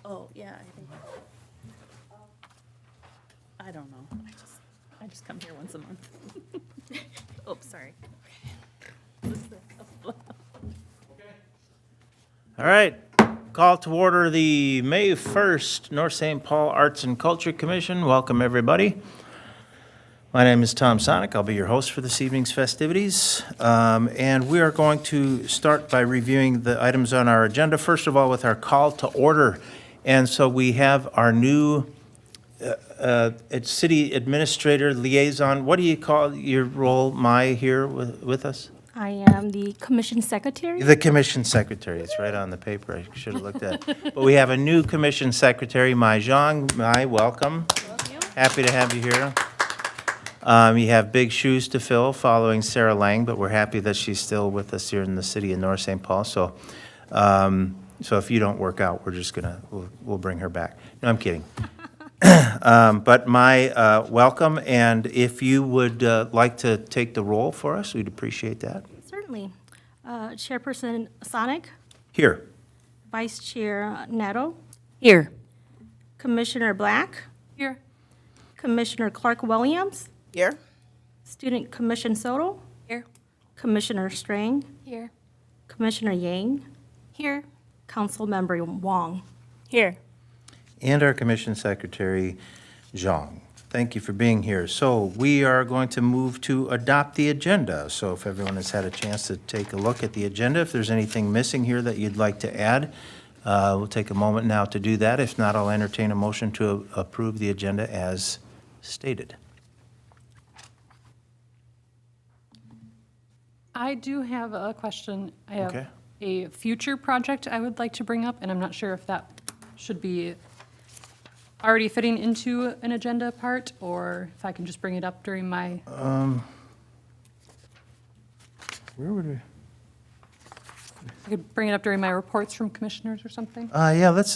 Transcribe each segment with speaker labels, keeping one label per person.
Speaker 1: Oh, yeah, I think. I don't know. I just come here once a month. Oh, sorry.
Speaker 2: All right, call to order the May 1st North St. Paul Arts and Culture Commission. Welcome, everybody. My name is Tom Sonic. I'll be your host for this evening's festivities. And we are going to start by reviewing the items on our agenda, first of all, with our call to order. And so we have our new city administrator liaison. What do you call your role, Mai, here with us?
Speaker 3: I am the commission secretary.
Speaker 2: The commission secretary, it's right on the paper, I should have looked at it. But we have a new commission secretary, Mai Zhang. Mai, welcome. Happy to have you here. You have big shoes to fill following Sarah Lang, but we're happy that she's still with us here in the city of North St. Paul. So if you don't work out, we're just we'll bring her back. No, I'm kidding. But Mai, welcome, and if you would like to take the roll for us, we'd appreciate that.
Speaker 3: Certainly. Chairperson Sonic,
Speaker 2: Here.
Speaker 3: Vice Chair Netto,
Speaker 1: Here.
Speaker 3: Commissioner Black,
Speaker 1: Here.
Speaker 3: Commissioner Clark Williams,
Speaker 1: Here.
Speaker 3: Student Commission Soto,
Speaker 1: Here.
Speaker 3: Commissioner Strang,
Speaker 1: Here.
Speaker 3: Commissioner Yang,
Speaker 1: Here.
Speaker 3: Councilmember Wong.
Speaker 1: Here.
Speaker 2: And our Commission Secretary, Zhang. Thank you for being here. So we are going to move to adopt the agenda. So if everyone has had a chance to take a look at the agenda, if there's anything missing here that you'd like to add, we'll take a moment now to do that. If not, I'll entertain a motion to approve the agenda as stated.
Speaker 4: I do have a question. I
Speaker 2: Okay.
Speaker 4: have a future project I would like to bring up, and I'm not sure if that should be already fitting into an agenda part, or if I can just bring it up during my,
Speaker 2: Where would we?
Speaker 4: I could bring it up during my reports from commissioners or something?
Speaker 2: Yeah, let's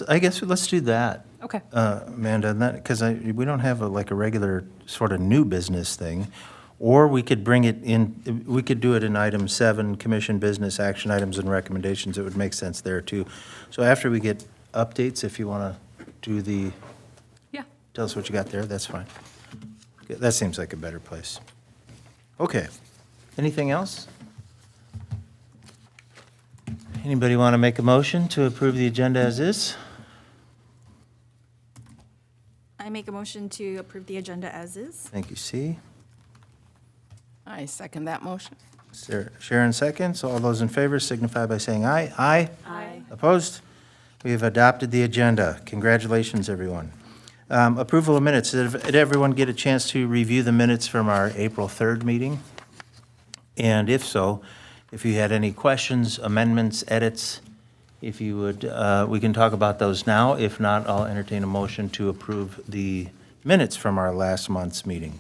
Speaker 2: do that.
Speaker 4: Okay.
Speaker 2: Amanda, because we don't have like a regular sort of new business thing. Or we could bring it in, we could do it in item 7, commission business action items and recommendations. It would make sense there too. So after we get updates, if you want to do
Speaker 4: Yeah.
Speaker 2: tell us what you got there, that's fine. Okay, that seems like a better place. Okay. Anything else? Anybody want to make a motion to approve the agenda as is?
Speaker 5: I make a motion to approve the agenda as is.
Speaker 2: Thank you, C.
Speaker 1: I second that motion.
Speaker 2: Sharon seconds. All those in favor signify by saying aye. Aye.
Speaker 5: Aye.
Speaker 2: Opposed? We have adopted the agenda. Congratulations, everyone. Approval of minutes. Did everyone get a chance to review the minutes from our April 3rd meeting? And if so, if you had any questions, amendments, edits, if you would, we can talk about those now. If not, I'll entertain a motion to approve the minutes from our last month's meeting.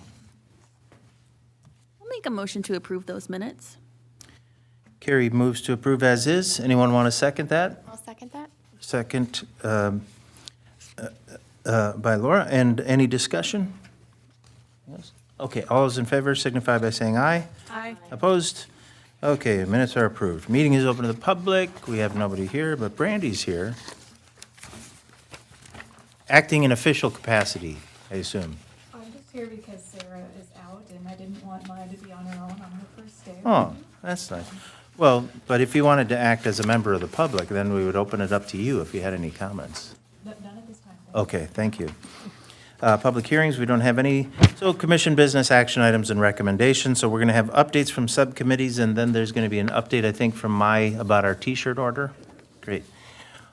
Speaker 5: I'll make a motion to approve those minutes.
Speaker 2: Carrie moves to approve as is. Anyone want to second that?
Speaker 5: I'll second that.
Speaker 2: Second by Laura. And any discussion? Yes. Okay, all those in favor signify by saying aye.
Speaker 5: Aye.
Speaker 2: Opposed? Okay, minutes are approved. Meeting is open to the public. We have nobody here, but Brandy's here. Acting in official capacity, I assume.
Speaker 6: I'm just here because Sarah is out, and I didn't want Maya to be on her own on her first day.
Speaker 2: Oh, that's nice. Well, but if you wanted to act as a member of the public, then we would open it up to you if you had any comments.
Speaker 6: None at this time.
Speaker 2: Okay, thank you. Public hearings, we don't have any. So commission business action items and recommendations. So we're going to have updates from subcommittees, and then there's going to be an update, I think, from Mai about our T-shirt order. Great.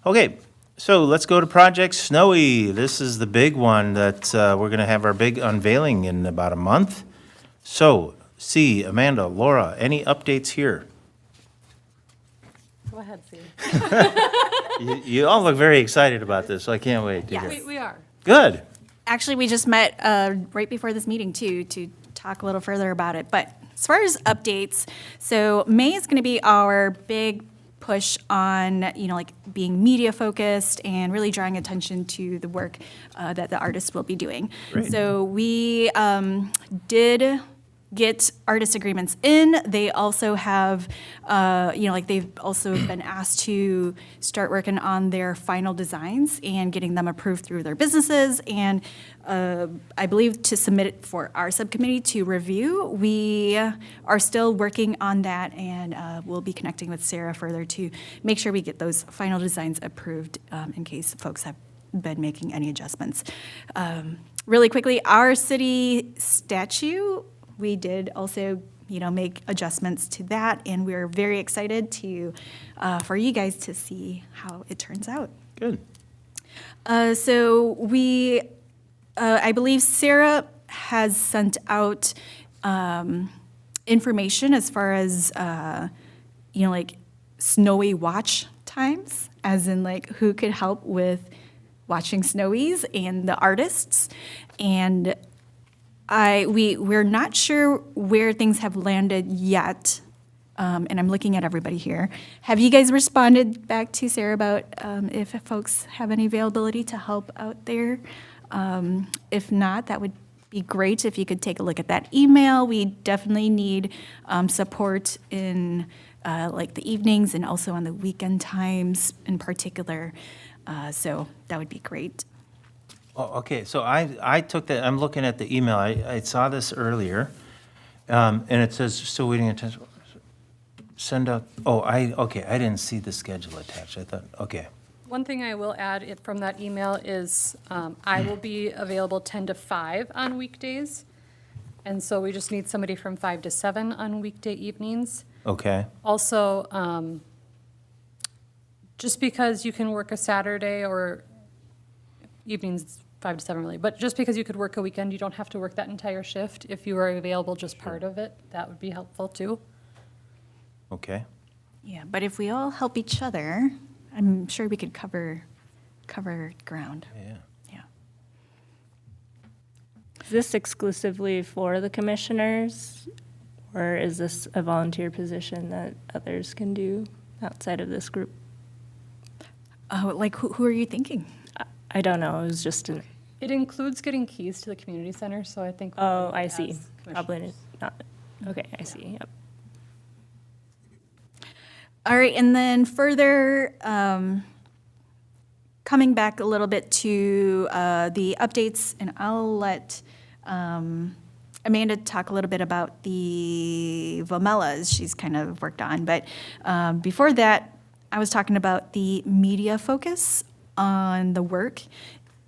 Speaker 2: Okay, so let's go to Project Snowy. This is the big one that we're going to have our big unveiling in about a month. So, C, Amanda, Laura, any updates here?
Speaker 4: Go ahead, Steve.
Speaker 2: You all look very excited about this, so I can't wait to hear.
Speaker 4: We are.
Speaker 2: Good.
Speaker 5: Actually, we just met right before this meeting too to talk a little further about it. But as far as updates, so May is going to be our big push on, like being media focused and really drawing attention to the work that the artists will be doing.
Speaker 2: Great.
Speaker 5: So we did get artist agreements in. They also have, like they've also been asked to start working on their final designs and getting them approved through their businesses. And I believe to submit it for our subcommittee to review. We are still working on that, and we'll be connecting with Sarah further to make sure we get those final designs approved in case folks have been making any adjustments. Really quickly, our city statue, we did also, make adjustments to that, and we're very excited to, for you guys to see how it turns out.
Speaker 2: Good.
Speaker 5: So we, I believe Sarah has sent out information as far as, like snowy watch times, as in like who could help with watching snowies and the artists. And we're not sure where things have landed yet. And I'm looking at everybody here. Have you guys responded back to Sarah about if folks have any availability to help out there? If not, that would be great if you could take a look at that email. We definitely need support in like the evenings and also on the weekend times in particular. So that would be great.
Speaker 2: Oh, okay, so I took that, I'm looking at the email, I saw this earlier, and it says, still waiting attention, send out, okay, I didn't see the schedule attached, I thought, okay.
Speaker 4: One thing I will add from that email is I will be available 10 to 5 on weekdays. And so we just need somebody from 5 to 7 on weekday evenings.
Speaker 2: Okay,
Speaker 4: Also, just because you can work a Saturday or evenings, 5 to 7 really, but just because you could work a weekend, you don't have to work that entire shift. If you are available just part of it, that would be helpful too.
Speaker 2: okay.
Speaker 5: Yeah, but if we all help each other, I'm sure we could cover ground.
Speaker 2: Yeah.
Speaker 5: Yeah.
Speaker 7: Is this exclusively for the commissioners, or is this a volunteer position that others can do outside of this group?
Speaker 5: Like, who are you thinking?
Speaker 7: I don't know, it was just an,
Speaker 4: It includes getting keys to the community center, so I think.
Speaker 7: oh,
Speaker 4: we
Speaker 7: I
Speaker 4: as
Speaker 7: see. Probably
Speaker 4: commissioners-
Speaker 7: not, okay, I see, yep.
Speaker 5: All right, and then further, coming back a little bit to the updates, and I'll let Amanda talk a little bit about the Vomelas she's kind of worked on. But before that, I was talking about the media focus on the work.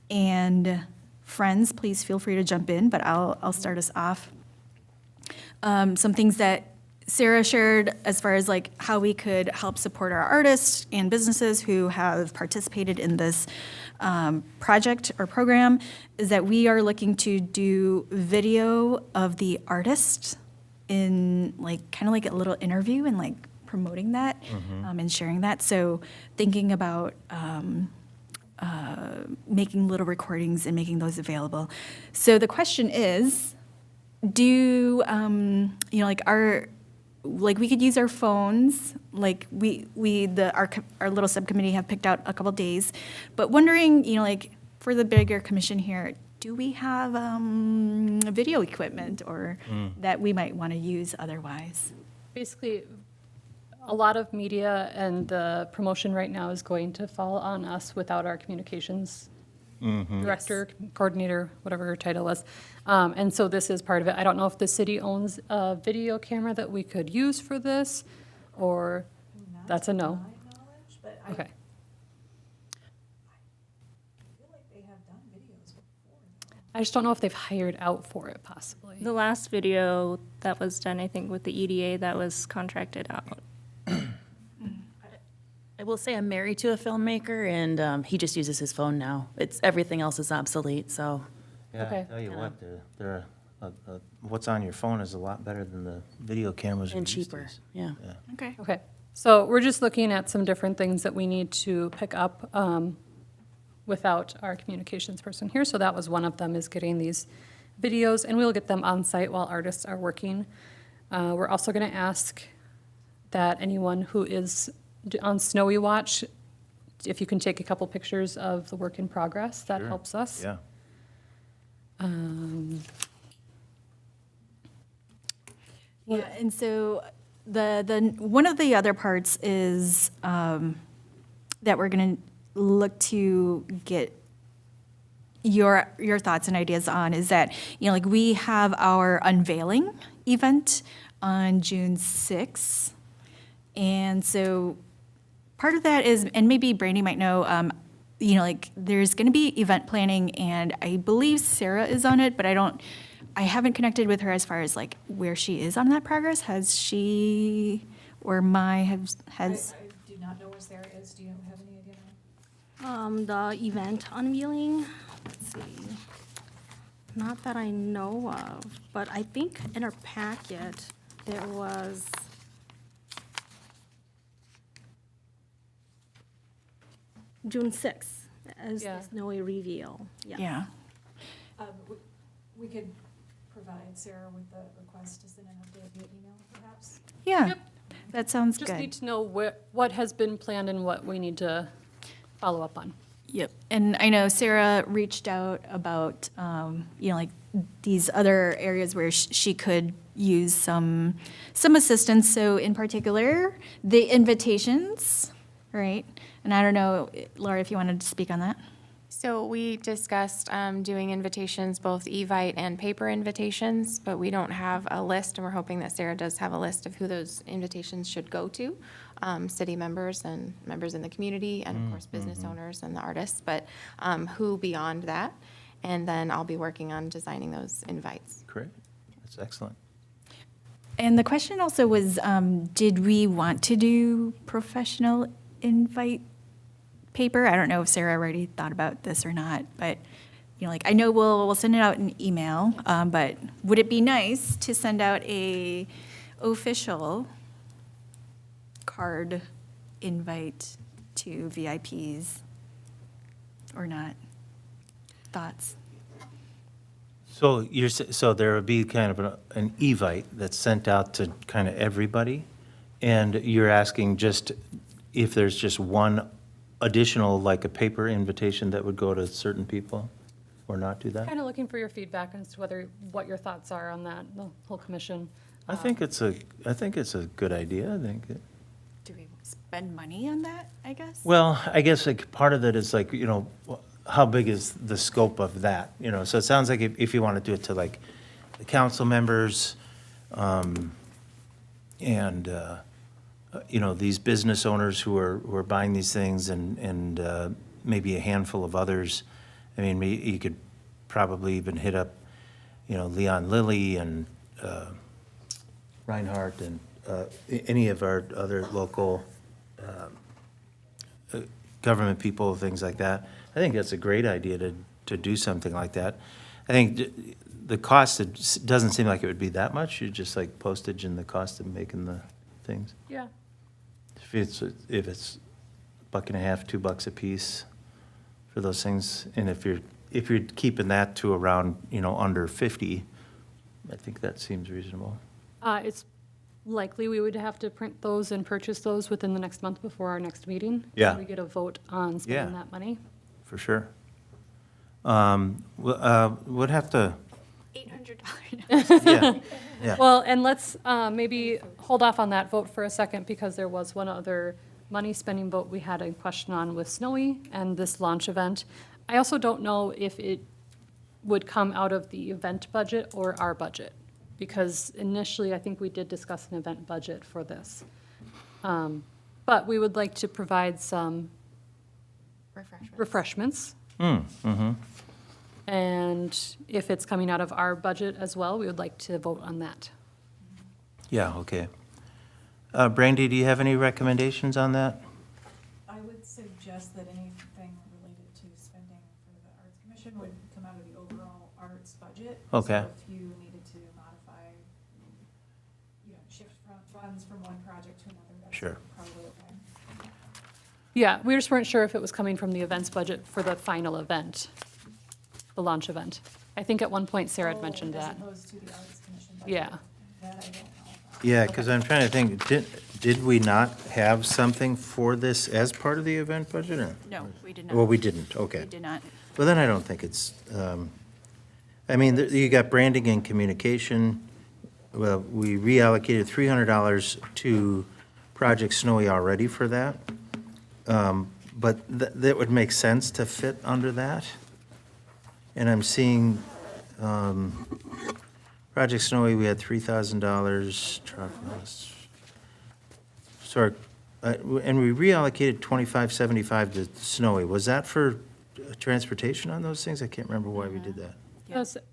Speaker 5: And friends, please feel free to jump in, but I'll start us off. Some things that Sarah shared as far as like how we could help support our artists and businesses who have participated in this project or program is that we are looking to do video of the artist in like kind of like a little interview and like promoting that and sharing that. So thinking about making little recordings and making those available. So the question is, do like we could use our phones, like our little subcommittee have picked out a couple days, but wondering, like for the bigger commission here, do we have video equipment or that we might want to use otherwise?
Speaker 4: Basically, a lot of media and the promotion right now is going to fall on us without our communications director, coordinator, whatever her title was. And so this is part of it. I don't know if the city owns a video camera that we could use for this, or that's a no. Okay. I just don't know if they've hired out for it, possibly.
Speaker 7: The last video that was done, I think, with the EDA, that was contracted out.
Speaker 1: I will say I'm married to a filmmaker, and he just uses his phone now. Everything else is obsolete, so.
Speaker 2: Yeah,
Speaker 4: Okay.
Speaker 2: I tell you what, what's on your phone is a lot better than the video cameras.
Speaker 1: And
Speaker 2: we used to
Speaker 1: cheaper,
Speaker 2: use.
Speaker 1: yeah.
Speaker 5: Okay.
Speaker 4: Okay, so we're just looking at some different things that we need to pick up without our communications person here. So that was one of them, is getting these videos, and we'll get them on site while artists are working. We're also going to ask that anyone who is on Snowy Watch, if you can take a couple pictures of the work in progress, that
Speaker 2: Sure.
Speaker 4: helps us.
Speaker 2: Yeah,
Speaker 5: Yeah, and so one of the other parts is that we're going to look to get your thoughts and ideas on is that, like we have our unveiling event on June 6th. And so part of that is, and maybe Brandy might know, like there's going to be event planning and I believe Sarah is on it, but I haven't connected with her as far as like where she is on that progress. Has she or has?
Speaker 6: I do not know where Sarah is. Do you have any idea?
Speaker 3: The event unveiling, let's see. Not that I know of, but I think in our packet, there was June 6th as
Speaker 4: Yeah.
Speaker 3: the snowy reveal.
Speaker 5: Yeah.
Speaker 6: We could provide Sarah with the request to send an update via email, perhaps.
Speaker 5: Yeah.
Speaker 4: Yep.
Speaker 5: That sounds
Speaker 4: Just need
Speaker 5: good.
Speaker 4: to know what has been planned and what we need to follow up on.
Speaker 5: Yep. And I know Sarah reached out about, like these other areas where she could use some assistance. So in particular, the invitations, right? And I don't know, Laura, if you wanted to speak on that.
Speaker 8: So we discussed doing invitations, both Evite and paper invitations, but we don't have a list, and we're hoping that Sarah does have a list of who those invitations should go to, city members and members in the community, and of course, business owners and the artists, but who beyond that. And then I'll be working on designing those invites.
Speaker 2: Great. That's excellent.
Speaker 5: And the question also was, did we want to do professional invite paper? I don't know if Sarah already thought about this or not, but, like, I know we'll send it out in email, but would it be nice to send out a official card invite to VIPs or not? Thoughts?
Speaker 2: So so there would be kind of an Evite that's sent out to kind of everybody, and you're asking just if there's just one additional, like a paper invitation that would go to certain people, or not do that?
Speaker 4: Kind of looking for your feedback as to what your thoughts are on that, the whole commission.
Speaker 2: I think it's a good idea. I think.
Speaker 5: Do we spend money on that, I guess?
Speaker 2: Well, I guess like part of it is like, how big is the scope of that? So it sounds like if you want to do it to like the council members, and, these business owners who are buying these things and maybe a handful of others. I mean, you could probably even hit up, Leon Lilly and Reinhardt and any of our other local government people, things like that. I think that's a great idea to do something like that. I think the cost, it doesn't seem like it would be that much. You just like postage and the cost of making the things.
Speaker 4: Yeah.
Speaker 2: If it's $1.50, $2 a piece for those things, and if you're keeping that to around, under 50, I think that seems reasonable.
Speaker 4: It's likely we would have to print those and purchase those within the next month before our next meeting.
Speaker 2: Yeah.
Speaker 4: So we get a vote on spending
Speaker 2: Yeah.
Speaker 4: that money.
Speaker 2: For sure. Would have to,
Speaker 5: $800.
Speaker 2: yeah.
Speaker 4: Well, and let's maybe hold off on that vote for a second, because there was one other money spending vote we had a question on with Snowy and this launch event. I also don't know if it would come out of the event budget or our budget, because initially I think we did discuss an event budget for this. But we would like to provide some refreshments. And if it's coming out of our budget as well, we would like to vote on that.
Speaker 2: Yeah, okay. Brandy, do you have any recommendations on that?
Speaker 6: I would suggest that anything related to spending for the Arts Commission would come out of the overall arts budget.
Speaker 2: Okay.
Speaker 6: So if you needed to modify, shift funds from one project to another, that's
Speaker 2: Sure.
Speaker 6: probably okay.
Speaker 4: Yeah, we just weren't sure if it was coming from the events budget for the final event, the launch event. I think at one point Sarah had mentioned that.
Speaker 6: As opposed to the Arts Commission budget.
Speaker 4: Yeah.
Speaker 6: That I don't know.
Speaker 2: Yeah, because I'm trying to think, did we not have something for this as part of the event budget? Or?
Speaker 5: No, we did not.
Speaker 2: Well, we didn't, okay.
Speaker 5: We did not.
Speaker 2: Well, then I don't think it's, you got branding and communication, well, we reallocated $300 to Project Snowy already for that. But that would make sense to fit under that. And I'm seeing, Project Snowy, we had $3,000, truck loss. Sorry, and we reallocated $2575 to Snowy. Was that for transportation on those things? I can't remember why we did that.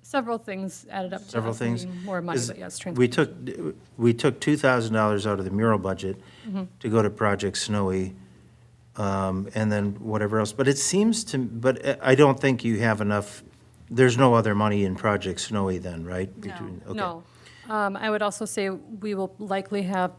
Speaker 4: Several things added up to
Speaker 2: Several
Speaker 4: us
Speaker 2: things?
Speaker 4: needing more money,
Speaker 2: Is-
Speaker 4: but yes,
Speaker 2: We
Speaker 4: transportation.
Speaker 2: took $2,000 out of the mural budget
Speaker 4: Mm-hmm.
Speaker 2: to go to Project Snowy, and then whatever else. But it seems to, but I don't think you have enough, there's no other money in Project Snowy then, right? Between- okay.
Speaker 4: No. I would also say we will likely have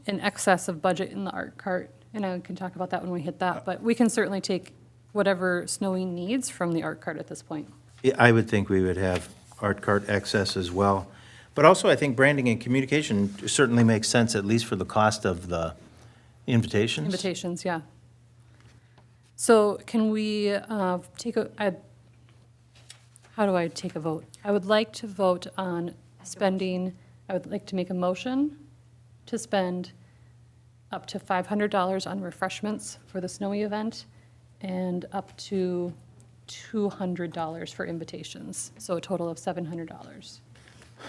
Speaker 4: an excess of budget in the art cart, and I can talk about that when we hit that, but we can certainly take whatever Snowy needs from the art cart at this point.
Speaker 2: Yeah, I would think we would have art cart excess as well. But also, I think branding and communication certainly makes sense, at least for the cost of the invitations.
Speaker 4: Invitations, yeah. So can we take how do I take a vote? I would like to vote on spending, I would like to make a motion to spend up to $500 on refreshments for the Snowy event and up to $200 for invitations, so a total of $700.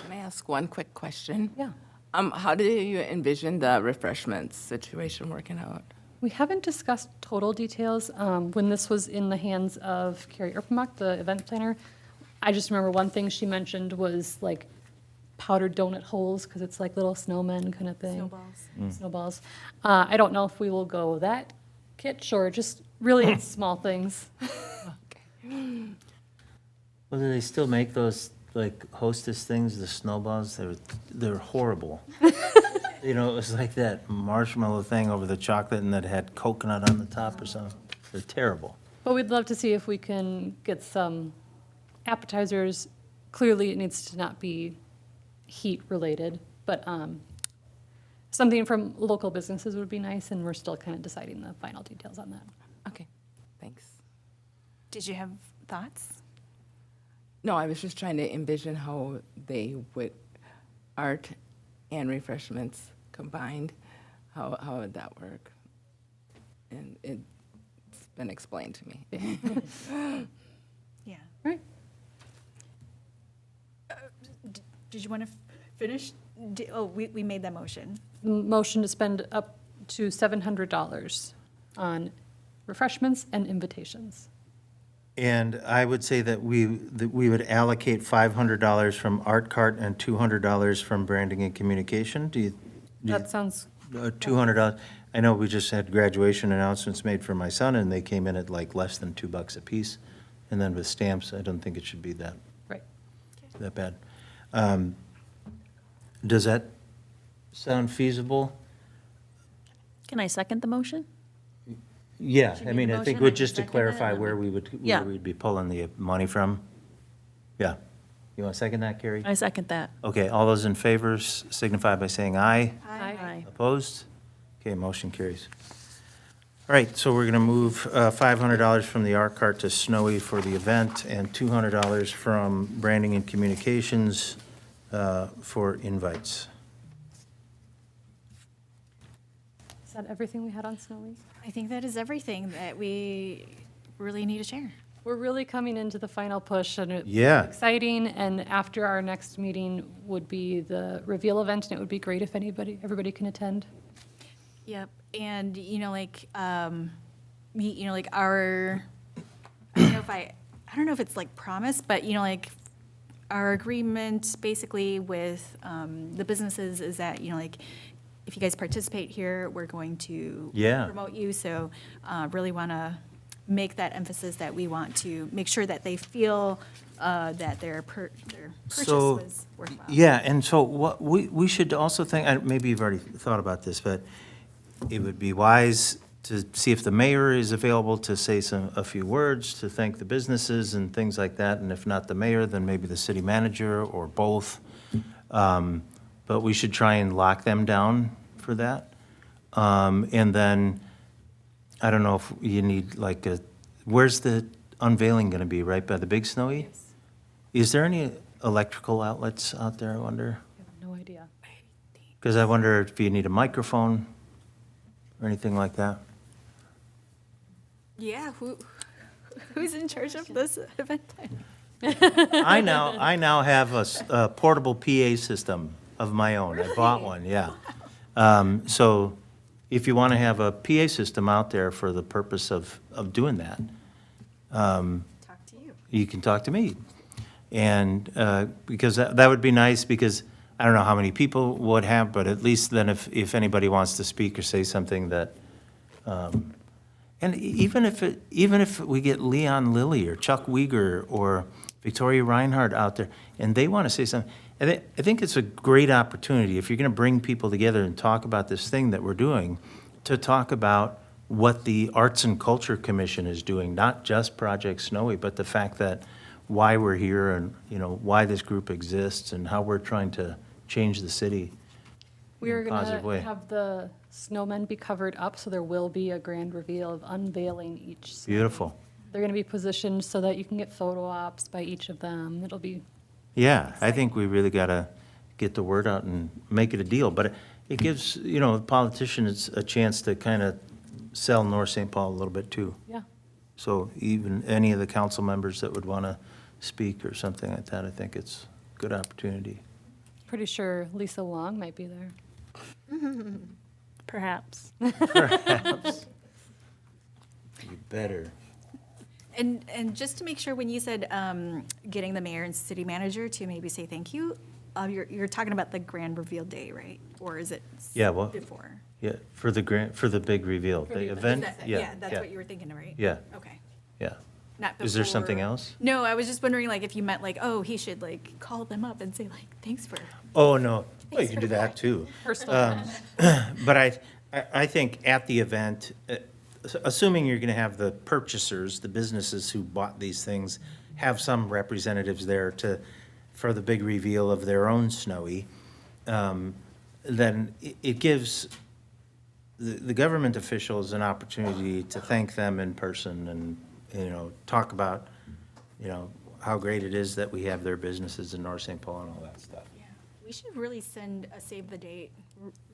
Speaker 9: Can I ask one quick question?
Speaker 4: Yeah.
Speaker 9: How do you envision the refreshments situation working out?
Speaker 4: We haven't discussed total details. When this was in the hands of Carrie Erpenbach, the event planner, I just remember one thing she mentioned was like powdered donut holes, because it's like little snowmen kind of thing. Snowballs. I don't know if we will go that kitsch or just really it's small things.
Speaker 2: Well, do they still make those, like, Hostess things, the snowballs? They're horrible. You know, it was like that marshmallow thing over the chocolate and that had coconut on the top or something. They're terrible.
Speaker 4: But we'd love to see if we can get some appetizers. Clearly, it needs to not be heat-related, but something from local businesses would be nice, and we're still kind of deciding the final details on that.
Speaker 9: Okay, thanks.
Speaker 5: Did you have thoughts?
Speaker 9: No, I was just trying to envision how they would, art and refreshments combined, how would that work? And it's been explained to me.
Speaker 5: Yeah.
Speaker 4: Right.
Speaker 5: Did you want to finish? We made that motion.
Speaker 4: Motion to spend up to $700 on refreshments and invitations.
Speaker 2: And I would say that we would allocate $500 from art cart and $200 from branding and communication. Do you?
Speaker 4: That sounds,
Speaker 2: $200. I know we just had graduation announcements made for my son, and they came in at like less than $2 a piece. And then with stamps, I don't think it should be that
Speaker 4: right.
Speaker 2: bad. Does that sound feasible?
Speaker 1: Can I second the motion?
Speaker 2: Yeah,
Speaker 1: Should
Speaker 2: I
Speaker 1: be
Speaker 2: mean,
Speaker 1: the
Speaker 2: I think
Speaker 1: motion, I
Speaker 2: just to
Speaker 1: can second it,
Speaker 2: clarify
Speaker 1: and
Speaker 2: where
Speaker 1: then- Yeah.
Speaker 2: we'd be pulling the money from. Yeah. You want to second that, Carrie?
Speaker 1: I second that.
Speaker 2: Okay, all those in favor signify by saying aye.
Speaker 1: Aye.
Speaker 2: Opposed? Okay, motion carries. All right, so we're going to move $500 from the art cart to Snowy for the event and $200 from branding and communications for invites.
Speaker 4: Is that everything we had on Snowy?
Speaker 5: I think that is everything that we really need to share.
Speaker 4: We're really coming into the final push, and it's
Speaker 2: Yeah.
Speaker 4: exciting, and after our next meeting would be the reveal event, and it would be great if everybody can attend.
Speaker 5: Yep, and like like our, I don't know if it's like promise, but like our agreement basically with the businesses is that like if you guys participate here, we're going to
Speaker 2: Yeah.
Speaker 5: promote you. So really want to make that emphasis that we want to make sure that they feel that their purchase
Speaker 2: So,
Speaker 5: was worthwhile.
Speaker 2: yeah, and so what we should also think, maybe you've already thought about this, but it would be wise to see if the mayor is available to say a few words, to thank the businesses and things like that, and if not the mayor, then maybe the city manager or both. But we should try and lock them down for that. And then, I don't know if you need like where's the unveiling going to be, right by the Big Snowy? Is there any electrical outlets out there, I wonder? Because I wonder if you need a microphone or anything like that.
Speaker 5: Yeah, who's in charge of this event?
Speaker 2: I now have a portable PA system of my own. I bought one, yeah. So if you want to have a PA system out there for the purpose of doing that,
Speaker 5: Talk to you.
Speaker 2: you can talk to me. And because that would be nice, because I don't know how many people would have, but at least then if anybody wants to speak or say something that, and even if we get Leon Lilly or Chuck Uyghur or Victoria Reinhardt out there, and they want to say something, I think it's a great opportunity, if you're going to bring people together and talk about this thing that we're doing, to talk about what the Arts and Culture Commission is doing, not just Project Snowy, but the fact that why we're here and, you know, why this group exists and how we're trying to change the city
Speaker 4: We are
Speaker 2: in a positive
Speaker 4: going
Speaker 2: way.
Speaker 4: to have the snowmen be covered up, so there will be a grand reveal of unveiling each. snow.
Speaker 2: Beautiful.
Speaker 4: They're going to be positioned so that you can get photo ops by each of them. It'll be,
Speaker 2: Yeah, I think we really got to get the word out and make it a deal. But it gives, you know, politicians a chance to kind of sell North St. Paul a little bit too.
Speaker 4: yeah.
Speaker 2: So even any of the council members that would want to speak or something like that, I think it's a good opportunity.
Speaker 4: Pretty sure Lisa Long might be there.
Speaker 7: Perhaps.
Speaker 2: Perhaps. You better.
Speaker 5: And just to make sure, when you said getting the mayor and city manager to maybe say thank you, you're talking about the grand reveal day, right? Or is it
Speaker 2: Yeah, well-
Speaker 5: before?
Speaker 2: Yeah, for the big reveal, the
Speaker 5: Is
Speaker 2: event,
Speaker 5: that-
Speaker 2: yeah.
Speaker 5: that's what you were thinking, right?
Speaker 2: Yeah.
Speaker 5: Okay.
Speaker 2: Yeah.
Speaker 5: Not
Speaker 2: Is there something
Speaker 5: before-
Speaker 2: else?
Speaker 5: No, I was just wondering, like, if you meant like, oh, he should like call them up and say like, thanks for.
Speaker 2: Oh, no, well, you can do that too.
Speaker 4: Personal.
Speaker 2: But I think at the event, assuming you're going to have the purchasers, the businesses who bought these things, have some representatives there for the big reveal of their own Snowy, then it gives the government officials an opportunity to thank them in person and, you know, talk about, you know, how great it is that we have their businesses in North St. Paul and all that stuff.
Speaker 5: Yeah, we should really send a save the date.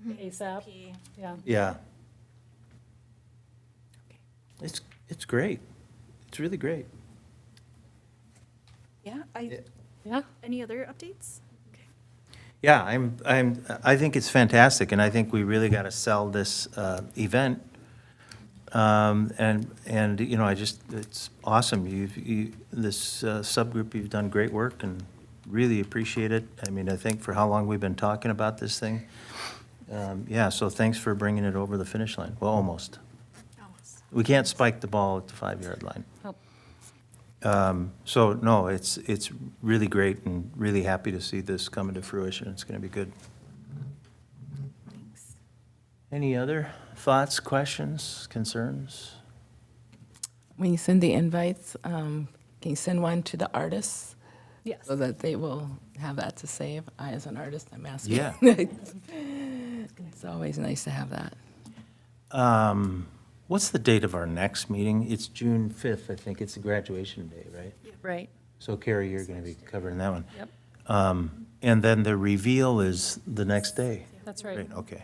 Speaker 4: ASAP.
Speaker 5: ASAP.
Speaker 4: Yeah.
Speaker 2: Yeah. It's great. It's really great.
Speaker 5: Yeah,
Speaker 4: Yeah.
Speaker 5: any other updates? Okay.
Speaker 2: Yeah, I think it's fantastic, and I think we really got to sell this event. And, you know, it's awesome. This subgroup, you've done great work and really appreciate it. I mean, I think for how long we've been talking about this thing. Yeah, so thanks for bringing it over the finish line. Well, almost.
Speaker 5: Almost.
Speaker 2: We can't spike the ball at the 5-yard line.
Speaker 4: Oh.
Speaker 2: So, no, it's really great and really happy to see this coming to fruition. It's going to be good.
Speaker 5: Thanks.
Speaker 2: Any other thoughts, questions, concerns?
Speaker 9: When you send the invites, can you send one to the artists
Speaker 4: Yes.
Speaker 9: so that they will have that to save? I, as an artist, I'm asking.
Speaker 2: Yeah.
Speaker 9: It's always nice to have that.
Speaker 2: What's the date of our next meeting? It's June 5th, I think. It's the graduation day, right?
Speaker 1: Right.
Speaker 2: So Carrie, you're going to be covering that one.
Speaker 4: Yep.
Speaker 2: And then the reveal is the next day?
Speaker 4: That's right.
Speaker 2: Right, okay.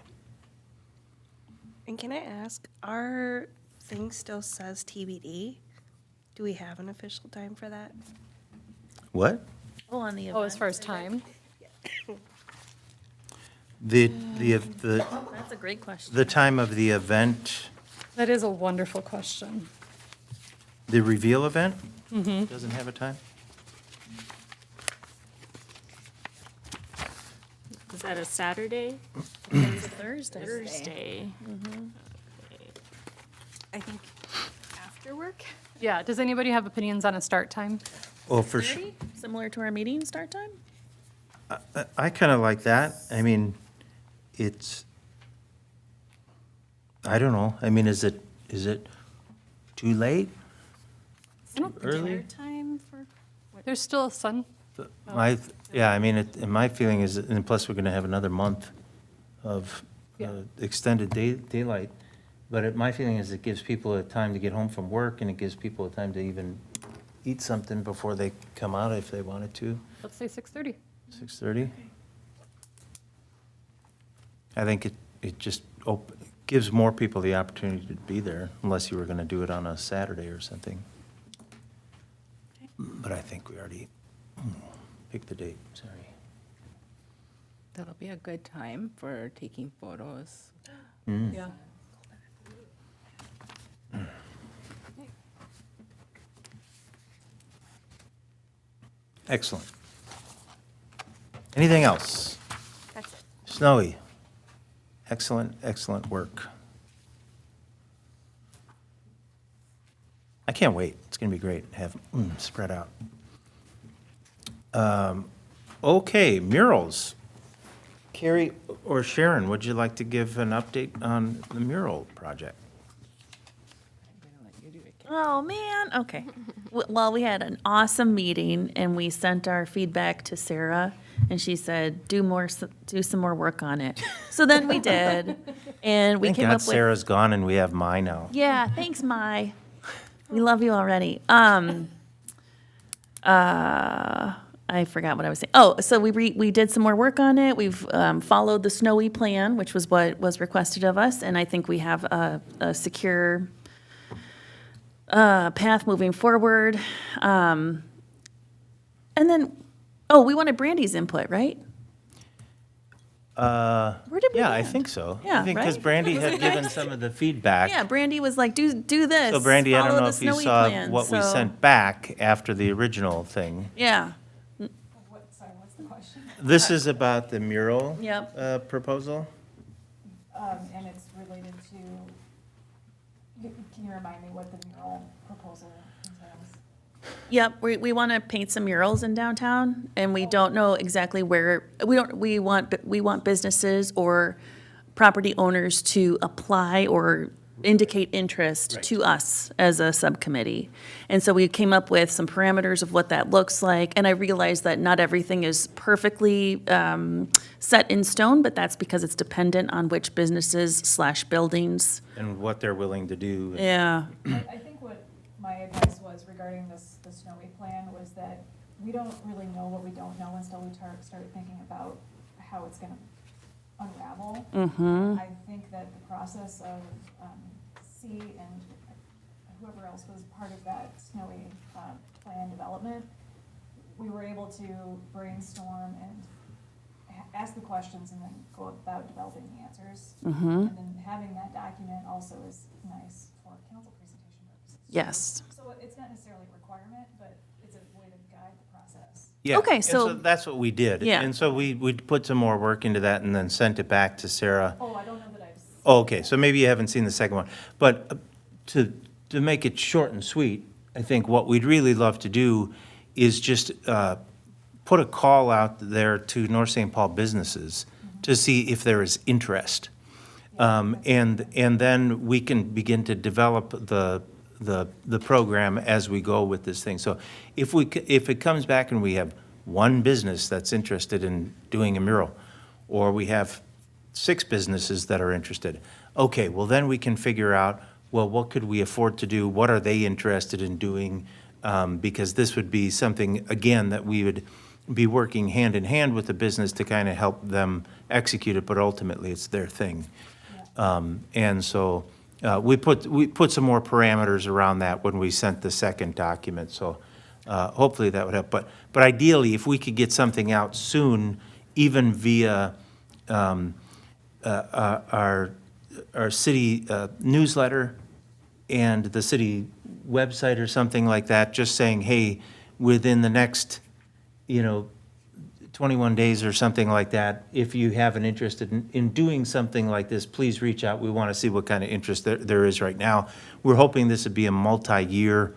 Speaker 10: And can I ask, our thing still says TBD? Do we have an official time for that?
Speaker 2: What?
Speaker 1: Oh, on the event.
Speaker 4: Oh, as far as time?
Speaker 2: The
Speaker 1: That's a great question.
Speaker 2: the time of the event,
Speaker 4: That is a wonderful question.
Speaker 2: the reveal event? Doesn't have a time?
Speaker 7: Is that a Saturday?
Speaker 1: It's a Thursday.
Speaker 7: Thursday.
Speaker 5: I think after work?
Speaker 4: Yeah, does anybody have opinions on a start time?
Speaker 2: Oh, for sure.
Speaker 1: 30, similar to our meeting start time?
Speaker 2: I kind of like that. I mean, it's, I don't know. I mean, is it too late? Early?
Speaker 5: Dinner time for,
Speaker 4: There's still sun.
Speaker 2: Yeah, I mean, and my feeling is, and plus we're going to have another month of
Speaker 4: Yeah.
Speaker 2: extended daylight. But my feeling is it gives people a time to get home from work and it gives people a time to even eat something before they come out if they wanted to.
Speaker 4: Let's say 6:30.
Speaker 2: 6:30? I think it just gives more people the opportunity to be there, unless you were going to do it on a Saturday or something. But I think we already picked the date, sorry.
Speaker 9: That'll be a good time for taking photos.
Speaker 4: Yeah.
Speaker 2: Excellent. Anything else?
Speaker 5: That's it.
Speaker 2: Snowy, excellent, excellent work. I can't wait. It's going to be great to have spread out. Okay, murals. Carrie or Sharon, would you like to give an update on the mural project?
Speaker 1: Oh, man, okay. Well, we had an awesome meeting, and we sent our feedback to Sarah, and she said, do some more work on it. So then we did, and we
Speaker 2: Thank
Speaker 1: came
Speaker 2: God
Speaker 1: up with.
Speaker 2: Sarah's gone and we have Mai now.
Speaker 1: Yeah, thanks, Mai. We love you already. I forgot what I was saying. Oh, so we did some more work on it. We've followed the Snowy plan, which was what was requested of us, and I think we have a secure path moving forward. And then, we wanted Brandy's input, right? Where did we
Speaker 2: Yeah, I
Speaker 1: land?
Speaker 2: think so.
Speaker 1: Yeah,
Speaker 2: I think because
Speaker 1: right?
Speaker 2: Brandy had given some of the feedback.
Speaker 1: Yeah, Brandy was like, do this.
Speaker 2: So Brandy, I don't
Speaker 1: follow
Speaker 2: know
Speaker 1: the
Speaker 2: if you
Speaker 1: Snowy
Speaker 2: saw
Speaker 1: plan."
Speaker 2: what we
Speaker 1: So,
Speaker 2: sent back after the original thing.
Speaker 1: Yeah,
Speaker 6: Sorry, what's the question?
Speaker 2: This is about the mural
Speaker 1: Yep.
Speaker 2: proposal.
Speaker 6: And it's related to, can you remind me what the mural proposal entails?
Speaker 1: yep, we want to paint some murals in downtown, and we don't know exactly where, we want businesses or property owners to apply or indicate interest to us as a subcommittee. And so we came up with some parameters of what that looks like, and I realized that not everything is perfectly set in stone, but that's because it's dependent on which businesses/buildings.
Speaker 2: And what they're willing to do.
Speaker 1: Yeah,
Speaker 6: I think what my advice was regarding the Snowy plan was that we don't really know what we don't know until we start thinking about how it's gonna unravel. I think that the process of C and whoever else was part of that Snowy plan development, we were able to brainstorm and ask the questions and then go about developing the answers. And then having that document also is nice for council presentation purposes.
Speaker 1: yes.
Speaker 6: So it's not necessarily a requirement, but it's a way to guide the process.
Speaker 2: Yeah,
Speaker 1: Okay,
Speaker 2: and
Speaker 1: so-
Speaker 2: that's what we did.
Speaker 1: Yeah.
Speaker 2: And so we put some more work into that and then sent it back to Sarah.
Speaker 6: Oh, I don't know that I've.
Speaker 2: Oh, okay, so maybe you haven't seen the second one. But to make it short and sweet, I think what we'd really love to do is just put a call out there to North St. Paul businesses to see if there is interest. And then we can begin to develop the program as we go with this thing. So if it comes back and we have one business that's interested in doing a mural, or we have 6 businesses that are interested, okay, well, then we can figure out, well, what could we afford to do? What are they interested in doing? Because this would be something, again, that we would be working hand in hand with the business to kind of help them execute it, but ultimately it's their thing. And so we put some more parameters around that when we sent the second document, so hopefully that would help. But ideally, if we could get something out soon, even via our city newsletter and the city website or something like that, just saying, hey, within the next, 21 days or something like that, if you have an interest in doing something like this, please reach out. We want to see what kind of interest there is right now. We're hoping this would be a multi-year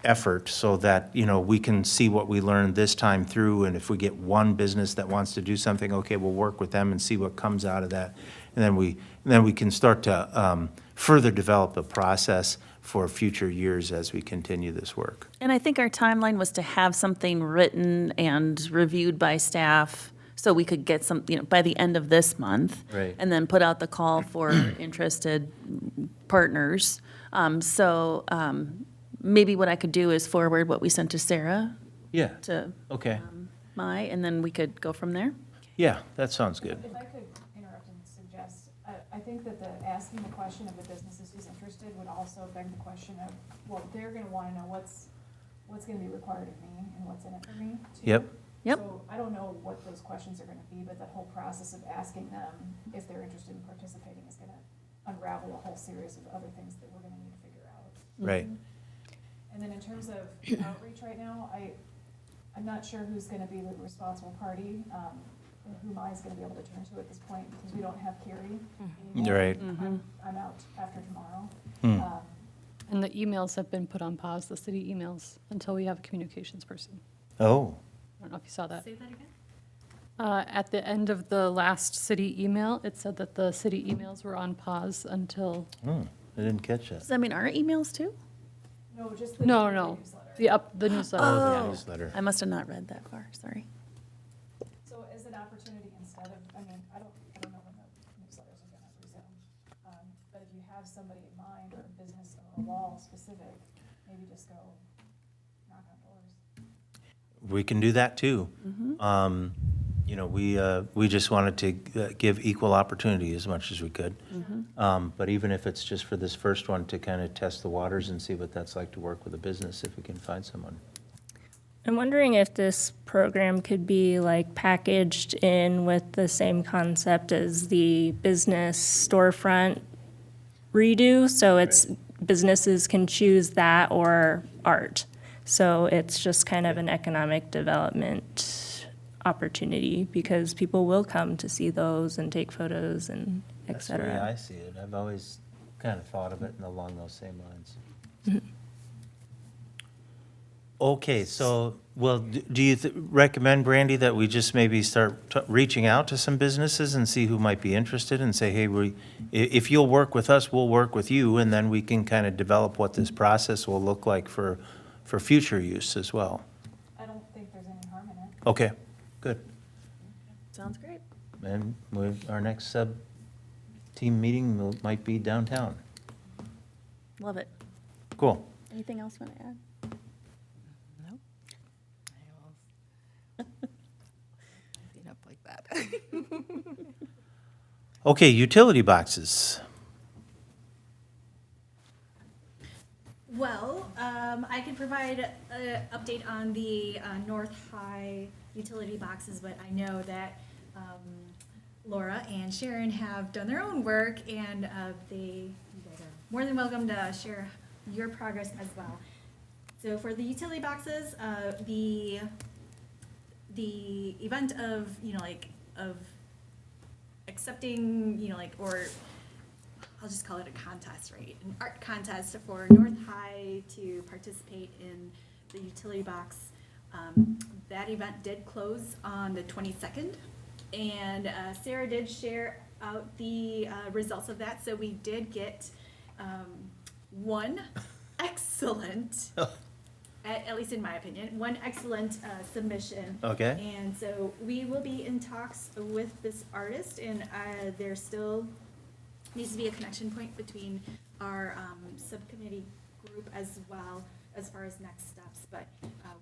Speaker 2: effort so that, we can see what we learned this time through. And if we get one business that wants to do something, okay, we'll work with them and see what comes out of that. And then we can start to further develop a process for future years as we continue this work.
Speaker 1: And I think our timeline was to have something written and reviewed by staff so we could get some, by the end of this month.
Speaker 2: Right.
Speaker 1: And then put out the call for interested partners. Maybe what I could do is forward what we sent to Sarah
Speaker 2: Yeah,
Speaker 1: to
Speaker 2: okay.
Speaker 1: Mai, and then we could go from there.
Speaker 2: Yeah, that sounds good.
Speaker 6: If I could interrupt and suggest I think that asking the question of the businesses who's interested would also beg the question of, well, they're gonna wanna know what's gonna be required of me and what's in it for me, too.
Speaker 2: Yep.
Speaker 1: Yep.
Speaker 6: So I don't know what those questions are gonna be, but that whole process of asking them if they're interested in participating is gonna unravel a whole series of other things that we're gonna need to figure out.
Speaker 2: Right.
Speaker 6: And then in terms of outreach right now, I'm not sure who's gonna be the responsible party, and who Mai's gonna be able to turn to at this point, because we don't have Carrie anymore.
Speaker 2: Right.
Speaker 6: I'm out after tomorrow.
Speaker 2: Hmm.
Speaker 4: And the emails have been put on pause, the city emails, until we have a communications person.
Speaker 2: Oh,
Speaker 4: I don't know if you saw that.
Speaker 5: Say that again?
Speaker 4: At the end of the last city email, it said that the city emails were on pause until,
Speaker 2: I didn't catch that.
Speaker 1: Does that mean our emails too?
Speaker 6: No, just the
Speaker 4: no,
Speaker 6: the
Speaker 4: no,
Speaker 6: newsletter.
Speaker 4: the newsletter.
Speaker 2: Oh,
Speaker 4: yeah.
Speaker 2: the newsletter.
Speaker 1: I must have not read that far, sorry.
Speaker 6: So as an opportunity instead of, I mean, I don't know when the newsletters are gonna resume. But if you have somebody in mind or a business or a wall specific, maybe just go knock on doors.
Speaker 2: We can do that too. You know, we just wanted to give equal opportunity as much as we could. But even if it's just for this first one, to kind of test the waters and see what that's like to work with a business, if we can find someone.
Speaker 7: I'm wondering if this program could be like packaged in with the same concept as the business storefront redo. So it's businesses can choose that or art. So it's just kind of an economic development opportunity because people will come to see those and take photos and et
Speaker 2: That's the way I
Speaker 7: cetera.
Speaker 2: see it. I've always kind of thought of it along those same lines. Okay, so, well, do you recommend, Brandy, that we just maybe start reaching out to some businesses and see who might be interested and say, hey, if you'll work with us, we'll work with you, and then we can kind of develop what this process will look like for future use as well?
Speaker 6: I don't think there's any harm in it.
Speaker 2: Okay, good.
Speaker 1: Sounds great.
Speaker 2: And our next sub-team meeting might be downtown.
Speaker 1: Love it.
Speaker 2: Cool.
Speaker 1: Anything else you want to add?
Speaker 9: Clean up like that.
Speaker 2: Okay, utility boxes.
Speaker 3: Well, I can provide an update on the North High utility boxes, but I know that Laura and Sharon have done their own work, and you guys are more than welcome to share your progress as well. So for the utility boxes, the event of, of accepting, or I'll just call it a contest, right? An art contest for North High to participate in the utility box. That event did close on the 22nd, and Sarah did share out the results of that. So we did get one excellent, at least in my opinion, one excellent submission.
Speaker 2: Okay.
Speaker 3: And so we will be in talks with this artist, and there still needs to be a connection point between our subcommittee group as well as far as next steps. But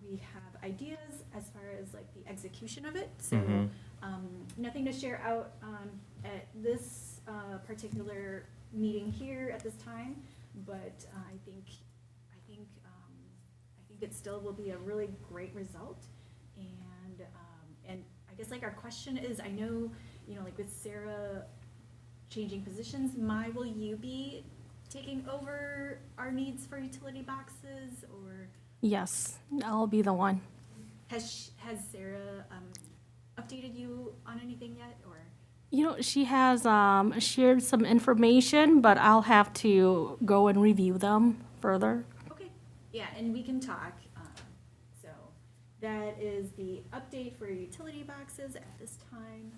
Speaker 3: we have ideas as far as like the execution of it. So nothing to share out at this particular meeting here at this time, but I think it still will be a really great result. And I guess like our question is, I know, like with Sarah changing positions, will you be taking over our needs for utility boxes, or Yes, I'll be the one. has Sarah updated you on anything yet, or?
Speaker 11: She has shared some information, but I'll have to go and review them further.
Speaker 3: Okay, yeah, and we can talk. So that is the update for utility boxes at this time.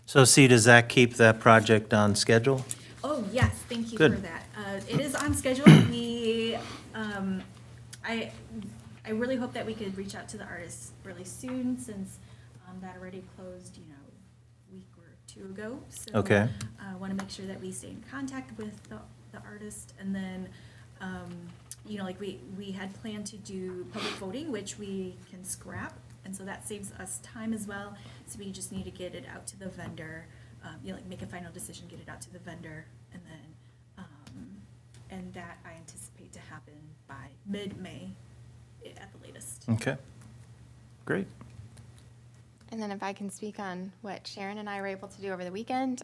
Speaker 2: So see, does that keep that project on schedule?
Speaker 3: Oh, yes, thank you
Speaker 2: Good.
Speaker 3: for that. It is on schedule. I really hope that we could reach out to the artists really soon, since that already closed, a week or two ago. So
Speaker 2: Okay.
Speaker 3: I want to make sure that we stay in contact with the artist, and then, like we had planned to do public voting, which we can scrap, and so that saves us time as well. So we just need to get it out to the vendor like make a final decision, get it out to the vendor, and then, and that I anticipate to happen by mid-May at the latest.
Speaker 2: Okay, great.
Speaker 8: And then if I can speak on what Sharon and I were able to do over the weekend,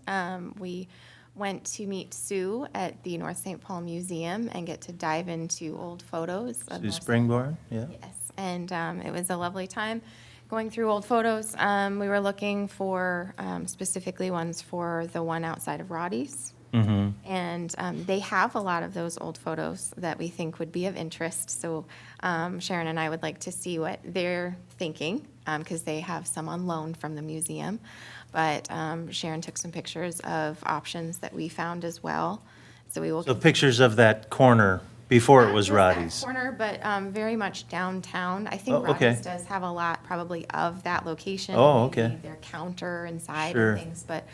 Speaker 8: we went to meet Sue at the North St. Paul Museum and get to dive into old photos. of
Speaker 2: Sue
Speaker 8: North St.
Speaker 2: Springborn, yeah?
Speaker 8: Yes, and it was a lovely time going through old photos. We were looking for specifically ones for the one outside of Roddy's.
Speaker 2: Mm-hmm.
Speaker 8: And they have a lot of those old photos that we think would be of interest. So Sharon and I would like to see what they're thinking, because they have some on loan from the museum. But Sharon took some pictures of options that we found as well. So we will.
Speaker 2: So pictures of that corner before it
Speaker 8: Not
Speaker 2: was
Speaker 8: just that
Speaker 2: Roddy's.
Speaker 8: corner, but very much downtown. I think
Speaker 2: Oh, okay.
Speaker 8: Roddy's does have a lot probably of that location.
Speaker 2: Oh,
Speaker 8: maybe
Speaker 2: okay.
Speaker 8: Their counter inside
Speaker 2: Sure.
Speaker 8: and things, but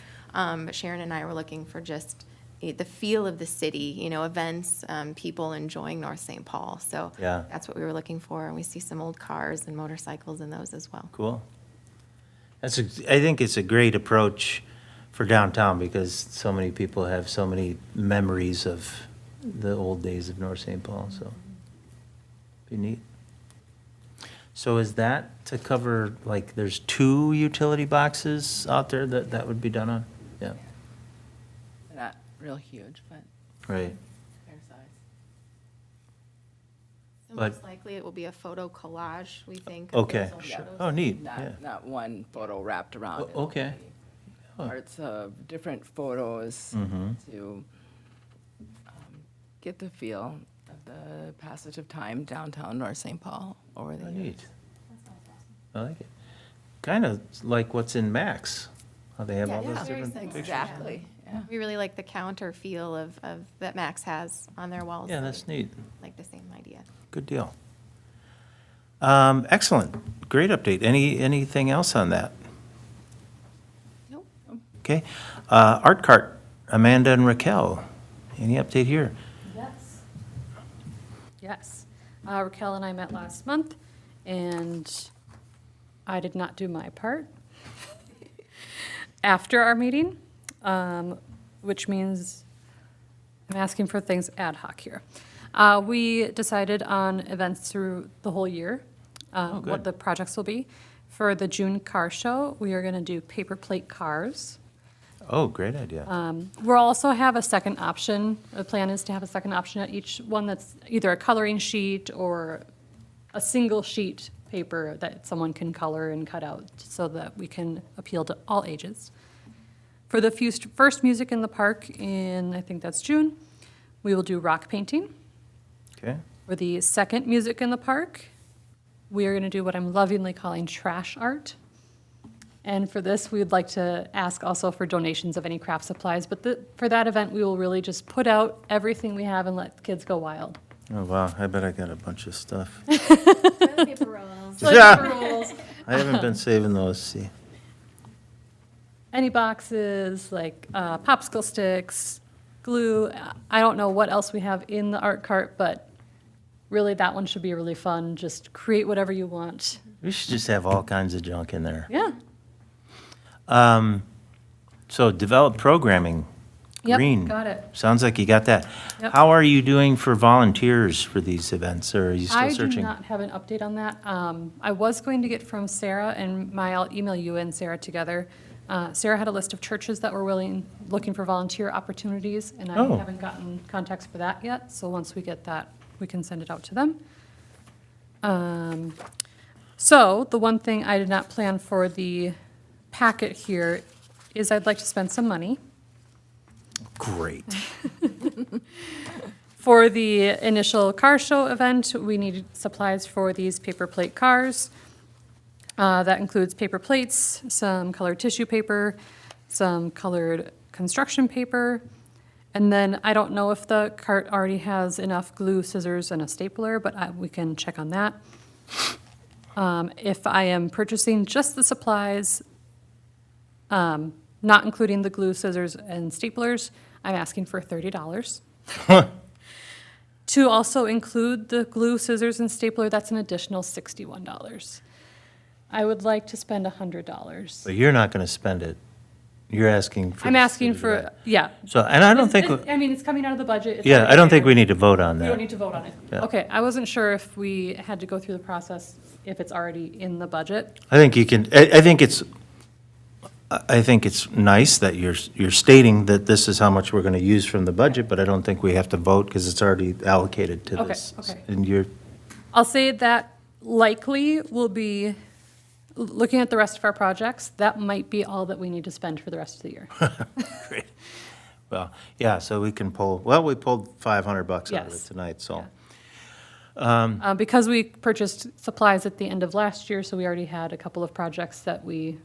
Speaker 8: Sharon and I were looking for just the feel of the city, events, people enjoying North St. Paul. So
Speaker 2: Yeah.
Speaker 8: that's what we were looking for, and we see some old cars and motorcycles in those as well.
Speaker 2: Cool. I think it's a great approach for downtown because so many people have so many memories of the old days of North St. Paul, so be neat. So is that to cover, like, there's 2 utility boxes out there that would be done on? Yeah,
Speaker 9: Not real huge, but
Speaker 2: right.
Speaker 9: fair size.
Speaker 8: So
Speaker 2: But-
Speaker 8: most likely it will be a photo collage, we think. of
Speaker 2: Okay.
Speaker 8: those old photos.
Speaker 2: Oh, neat,
Speaker 9: Not,
Speaker 2: yeah.
Speaker 9: not one photo wrapped around it.
Speaker 2: Okay. Oh.
Speaker 9: Parts of different photos
Speaker 2: Mhm.
Speaker 9: to get the feel of the passage of time downtown North St. Paul over the
Speaker 2: Oh,
Speaker 9: years.
Speaker 2: neat. I like it. Kind of like what's in Max, how they have all those
Speaker 8: Yeah, very
Speaker 2: different
Speaker 8: similar.
Speaker 2: pictures.
Speaker 9: Exactly, yeah.
Speaker 8: We really like the counter feel of that Max has on their walls.
Speaker 2: Yeah, that's neat.
Speaker 8: Like the same idea.
Speaker 2: Good deal. Excellent. Great update. Anything else on that?
Speaker 8: Nope.
Speaker 2: Okay. Art Cart, Amanda and Raquel. Any update here?
Speaker 4: Yes. Yes. Raquel and I met last month, and I did not do my part after our meeting, which means I'm asking for things ad hoc here. We decided on events through the whole year,
Speaker 2: Oh, good.
Speaker 4: what the projects will be. For the June car show, we are going to do paper plate cars.
Speaker 2: Oh, great idea.
Speaker 4: We'll also have a second option. The plan is to have a second option at each one that's either a coloring sheet or a single sheet paper that someone can color and cut out so that we can appeal to all ages. For the first Music in the Park in, I think that's June, we will do rock painting.
Speaker 2: Okay.
Speaker 4: For the second Music in the Park, we are going to do what I'm lovingly calling trash art. And for this, we would like to ask also for donations of any craft supplies. But for that event, we will really just put out everything we have and let kids go wild.
Speaker 2: Oh, wow. I bet I got a bunch of stuff.
Speaker 3: Toilet paper rolls.
Speaker 2: Yeah. I haven't been saving those, see.
Speaker 4: Any boxes, like popsicle sticks, glue. I don't know what else we have in the art cart, but really that one should be really fun. Just create whatever you want.
Speaker 2: We should just have all kinds of junk in there.
Speaker 4: Yeah.
Speaker 2: So develop programming.
Speaker 4: Yep,
Speaker 2: Green.
Speaker 4: got it.
Speaker 2: Sounds like you got that.
Speaker 4: Yep.
Speaker 2: How are you doing for volunteers for these events, or are you still
Speaker 4: I do
Speaker 2: searching?
Speaker 4: not have an update on that. I was going to get from Sarah, and I'll email you and Sarah together. Sarah had a list of churches that were looking for volunteer opportunities, and I
Speaker 2: Oh.
Speaker 4: haven't gotten contacts for that yet. So once we get that, we can send it out to them. So the one thing I did not plan for the packet here is I'd like to spend some money.
Speaker 2: Great.
Speaker 4: For the initial car show event, we needed supplies for these paper plate cars. That includes paper plates, some colored tissue paper, some colored construction paper, and then I don't know if the cart already has enough glue, scissors, and a stapler, but we can check on that. If I am purchasing just the supplies, not including the glue, scissors, and staplers, I'm asking for $30. To also include the glue, scissors, and stapler, that's an additional $61. I would like to spend $100.
Speaker 2: But you're not going to spend it. You're asking for.
Speaker 4: I'm
Speaker 2: the
Speaker 4: asking
Speaker 2: city to
Speaker 4: for,
Speaker 2: buy.
Speaker 4: yeah.
Speaker 2: So, and I don't think,
Speaker 4: I mean, it's coming out of the budget. It's
Speaker 2: yeah,
Speaker 4: already
Speaker 2: I don't think
Speaker 4: there.
Speaker 2: we need to vote on
Speaker 4: We don't need
Speaker 2: that.
Speaker 4: to vote on it.
Speaker 2: Yeah.
Speaker 4: Okay, I wasn't sure if we had to go through the process, if it's already in the budget.
Speaker 2: I think you can, I think it's nice that you're stating that this is how much we're gonna use from the budget, but I don't think we have to vote because it's already allocated to
Speaker 4: Okay,
Speaker 2: this.
Speaker 4: okay.
Speaker 2: And you're,
Speaker 4: I'll say that likely will be, looking at the rest of our projects, that might be all that we need to spend for the rest of the year.
Speaker 2: great. Well, yeah, so we can pull, well, we pulled $500 out of it
Speaker 4: Yes.
Speaker 2: tonight, so.
Speaker 4: Because we purchased supplies at the end of last year, so we already had a couple of projects that we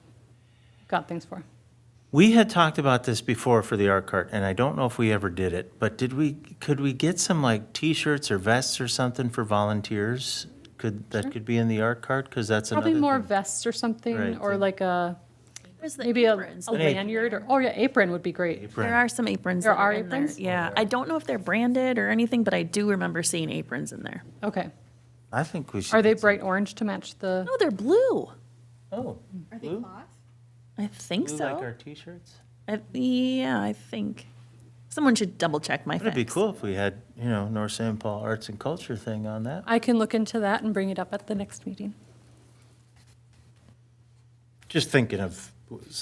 Speaker 4: got things for.
Speaker 2: We had talked about this before for the art cart, and I don't know if we ever did it, but could we get some like T-shirts or vests or something for volunteers? That could be in the art cart, because that's another
Speaker 4: Probably
Speaker 2: thing.
Speaker 4: more vests or something,
Speaker 2: Right.
Speaker 4: or like a,
Speaker 1: There's the
Speaker 4: maybe a
Speaker 1: aprons.
Speaker 2: An apron.
Speaker 4: lanyard, or, oh yeah, apron would be great.
Speaker 2: Apron.
Speaker 1: There are some aprons.
Speaker 4: There
Speaker 1: that
Speaker 4: are
Speaker 1: in there.
Speaker 4: aprons?
Speaker 1: Yeah, I don't know if they're branded or anything, but I do remember seeing aprons in there.
Speaker 4: Okay.
Speaker 2: I think we should.
Speaker 4: Are they
Speaker 2: get some-
Speaker 4: bright orange to match the?
Speaker 1: No, they're blue.
Speaker 2: Oh,
Speaker 3: Are they
Speaker 2: blue?
Speaker 3: cloth?
Speaker 1: I think
Speaker 2: Blue
Speaker 1: so.
Speaker 2: like our T-shirts?
Speaker 1: Yeah, I think. Someone should double check my
Speaker 2: It'd be
Speaker 1: facts.
Speaker 2: cool if we had, North St. Paul Arts and Culture thing on that.
Speaker 4: I can look into that and bring it up at the next meeting.
Speaker 2: Just thinking of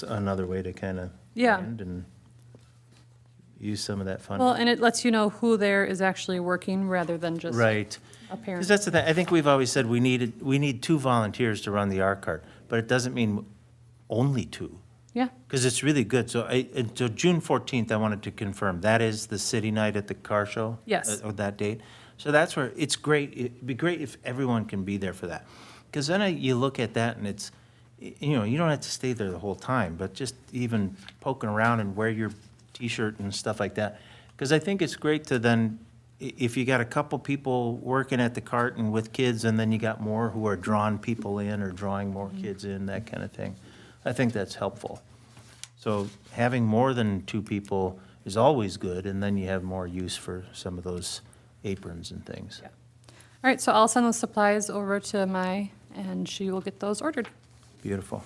Speaker 2: another way to kind of.
Speaker 4: Yeah.
Speaker 2: And use some of that fun.
Speaker 4: Well, and it lets you know who there is actually working rather than just
Speaker 2: Right.
Speaker 4: a parent.
Speaker 2: Because that's the thing, I think we've always said we need 2 volunteers to run the art cart, but it doesn't mean only 2.
Speaker 4: Yeah,
Speaker 2: Because it's really good. So so June 14th, I wanted to confirm, that is the city night at the car show?
Speaker 4: Yes.
Speaker 2: Of that date. So that's where, it's great, it'd be great if everyone can be there for that. Because then you look at that and it's, you don't have to stay there the whole time, but just even poking around and wear your T-shirt and stuff like that. Because I think it's great to then, if you got a couple people working at the cart and with kids, and then you got more who are drawing people in or drawing more kids in, that kind of thing. I think that's helpful. So having more than 2 people is always good, and then you have more use for some of those aprons and things.
Speaker 4: all right, so I'll send those supplies over to Mai, and she will get those ordered.
Speaker 2: Beautiful.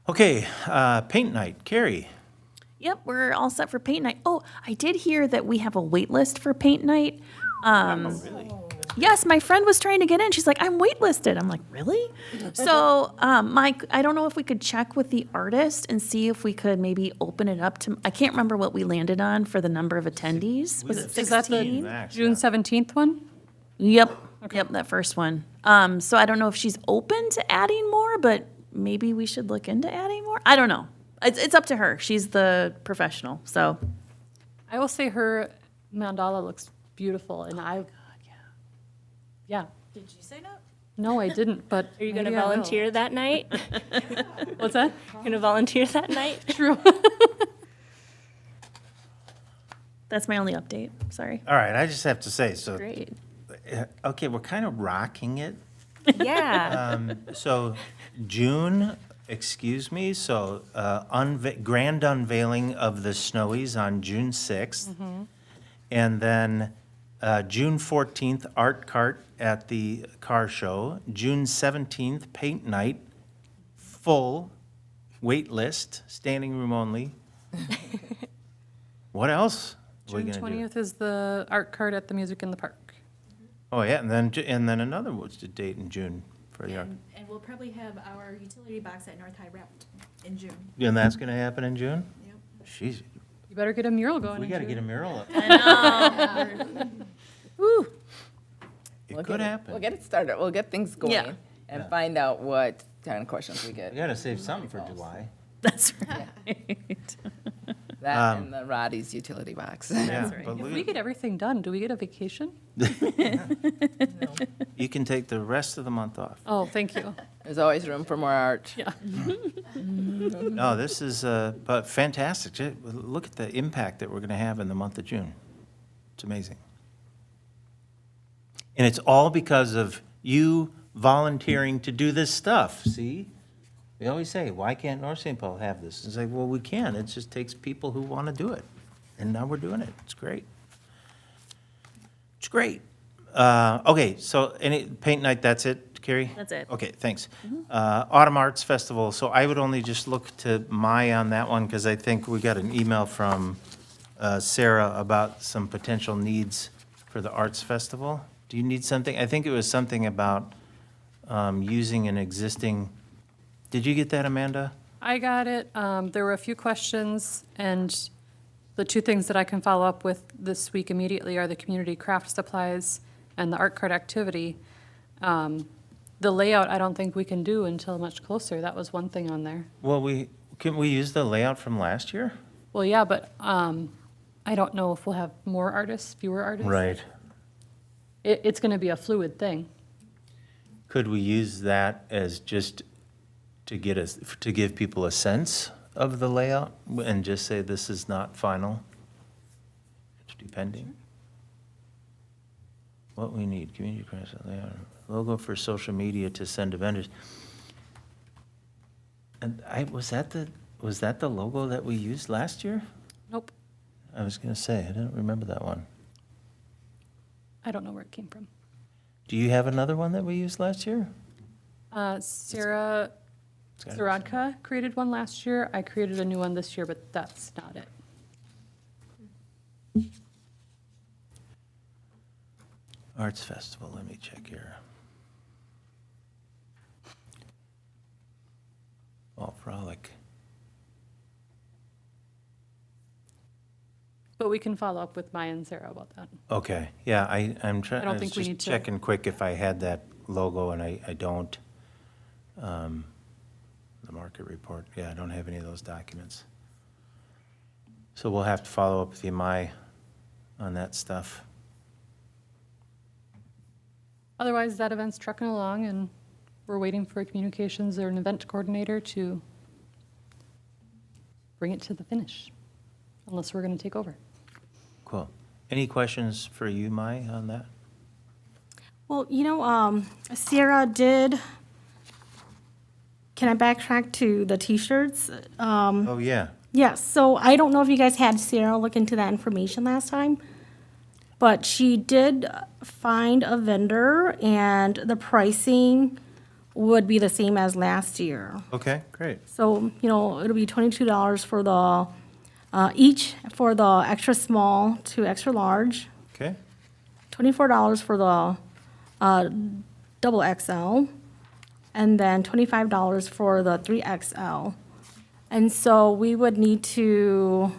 Speaker 2: Okay, paint night, Carrie.
Speaker 1: Yep, we're all set for paint night. Oh, I did hear that we have a wait list for paint night. Yes, my friend was trying to get in. She's like, I'm waitlisted. I'm like, really? So, Mike, I don't know if we could check with the artist and see if we could maybe open it up to, I can't remember what we landed on for the number of attendees. Was it
Speaker 4: Is that the
Speaker 1: 16?
Speaker 2: Max,
Speaker 4: June
Speaker 2: yeah.
Speaker 4: 17th one?
Speaker 1: Yep, yep, that first one. So I don't know if she's open to adding more, but maybe we should look into adding more. I don't know. It's up to her. She's the professional, so.
Speaker 4: I will say her mandala looks beautiful, and yeah.
Speaker 3: Did you sign up?
Speaker 4: No, I didn't, but.
Speaker 7: Are you going to
Speaker 4: maybe I will.
Speaker 7: volunteer that night?
Speaker 4: What's that?
Speaker 7: Going to volunteer that night?
Speaker 4: True.
Speaker 1: That's my only update, sorry.
Speaker 2: All right, I just have to say, so,
Speaker 1: Great.
Speaker 2: okay, we're kind of rocking it.
Speaker 5: Yeah.
Speaker 2: So June, so grand unveiling of the Snowies on June 6th. And then June 14th, art cart at the car show. June 17th, paint night, full, wait list, standing room only. What else are we
Speaker 4: June
Speaker 2: gonna do?
Speaker 4: 20th is the art cart at the Music in the Park.
Speaker 2: Oh, yeah, and then another, what's the date in June for the art?
Speaker 3: And we'll probably have our utility box at North High wrapped in June.
Speaker 2: And that's gonna happen in June?
Speaker 3: Yep.
Speaker 2: Jeez,
Speaker 4: You better get a mural going.
Speaker 2: we
Speaker 4: in
Speaker 2: gotta
Speaker 4: June.
Speaker 2: get a mural up.
Speaker 5: Woo.
Speaker 2: It
Speaker 9: We'll
Speaker 2: could
Speaker 9: get it-
Speaker 2: happen.
Speaker 9: We'll get it started, we'll get things going,
Speaker 1: Yeah.
Speaker 9: and
Speaker 2: Yeah.
Speaker 9: find out what kind of questions we
Speaker 2: We
Speaker 9: get.
Speaker 2: gotta save something for July.
Speaker 1: That's right.
Speaker 9: That and the Roddy's utility box.
Speaker 2: Yeah,
Speaker 1: right.
Speaker 2: but
Speaker 4: If we get everything done, do we get a vacation?
Speaker 2: you can take the rest of the month off.
Speaker 4: Oh, thank you.
Speaker 9: There's always room for more art.
Speaker 4: Yeah.
Speaker 2: No, this is, but fantastic. Look at the impact that we're gonna have in the month of June. It's amazing. And it's all because of you volunteering to do this stuff, see? We always say, why can't North St. Paul have this? It's like, well, we can. It just takes people who want to do it. And now we're doing it. It's great. It's great. Okay, so paint night, that's it. Carrie?
Speaker 1: That's it.
Speaker 2: Okay, thanks. Autumn Arts Festival, so I would only just look to Mai on that one, because I think we got an email from Sarah about some potential needs for the Arts Festival. Do you need something? I think it was something about using an existing, did you get that, Amanda?
Speaker 4: I got it. There were a few questions, and the two things that I can follow up with this week immediately are the community craft supplies and the art card activity. The layout, I don't think we can do until much closer. That was one thing on there.
Speaker 2: Well, can we use the layout from last year?
Speaker 4: Well, yeah, but I don't know if we'll have more artists, fewer artists.
Speaker 2: Right.
Speaker 4: It's going to be a fluid thing.
Speaker 2: Could we use that as just to give people a sense of the layout and just say this is not final? It's depending. What we need, community crafts layout, logo for social media to send to vendors. And was that the logo that we used last year?
Speaker 4: Nope.
Speaker 2: I was gonna say, I don't remember that one.
Speaker 4: I don't know where it came from.
Speaker 2: Do you have another one that we used last year?
Speaker 4: Sarah
Speaker 2: It's gotta be
Speaker 4: Zaradka created one last year. I created a new one this year, but that's not it.
Speaker 2: Arts Festival, let me check here. Fall Frolic.
Speaker 4: But we can follow up with Maya and Sarah about that.
Speaker 2: Okay, yeah, I'm trying,
Speaker 4: I
Speaker 2: I
Speaker 4: don't
Speaker 2: was
Speaker 4: think we
Speaker 2: just
Speaker 4: need to-
Speaker 2: checking quick if I had that logo, and I don't. The market report, yeah, I don't have any of those documents. So we'll have to follow up with you, Mai, on that stuff.
Speaker 4: Otherwise, that event's trucking along, and we're waiting for a communications or an event coordinator to bring it to the finish, unless we're going to take over.
Speaker 2: Cool. Any questions for you, Mai, on that?
Speaker 11: Well, Sierra did, can I backtrack to the T-shirts?
Speaker 2: Oh, yeah.
Speaker 11: Yes, so I don't know if you guys had Sarah look into that information last time, but she did find a vendor, and the pricing would be the same as last year.
Speaker 2: Okay, great.
Speaker 11: So, it'll be $22 for the, each for the extra small to extra large,
Speaker 2: Okay,
Speaker 11: $24 for the double XL, and then $25 for the 3XL. And so we would need to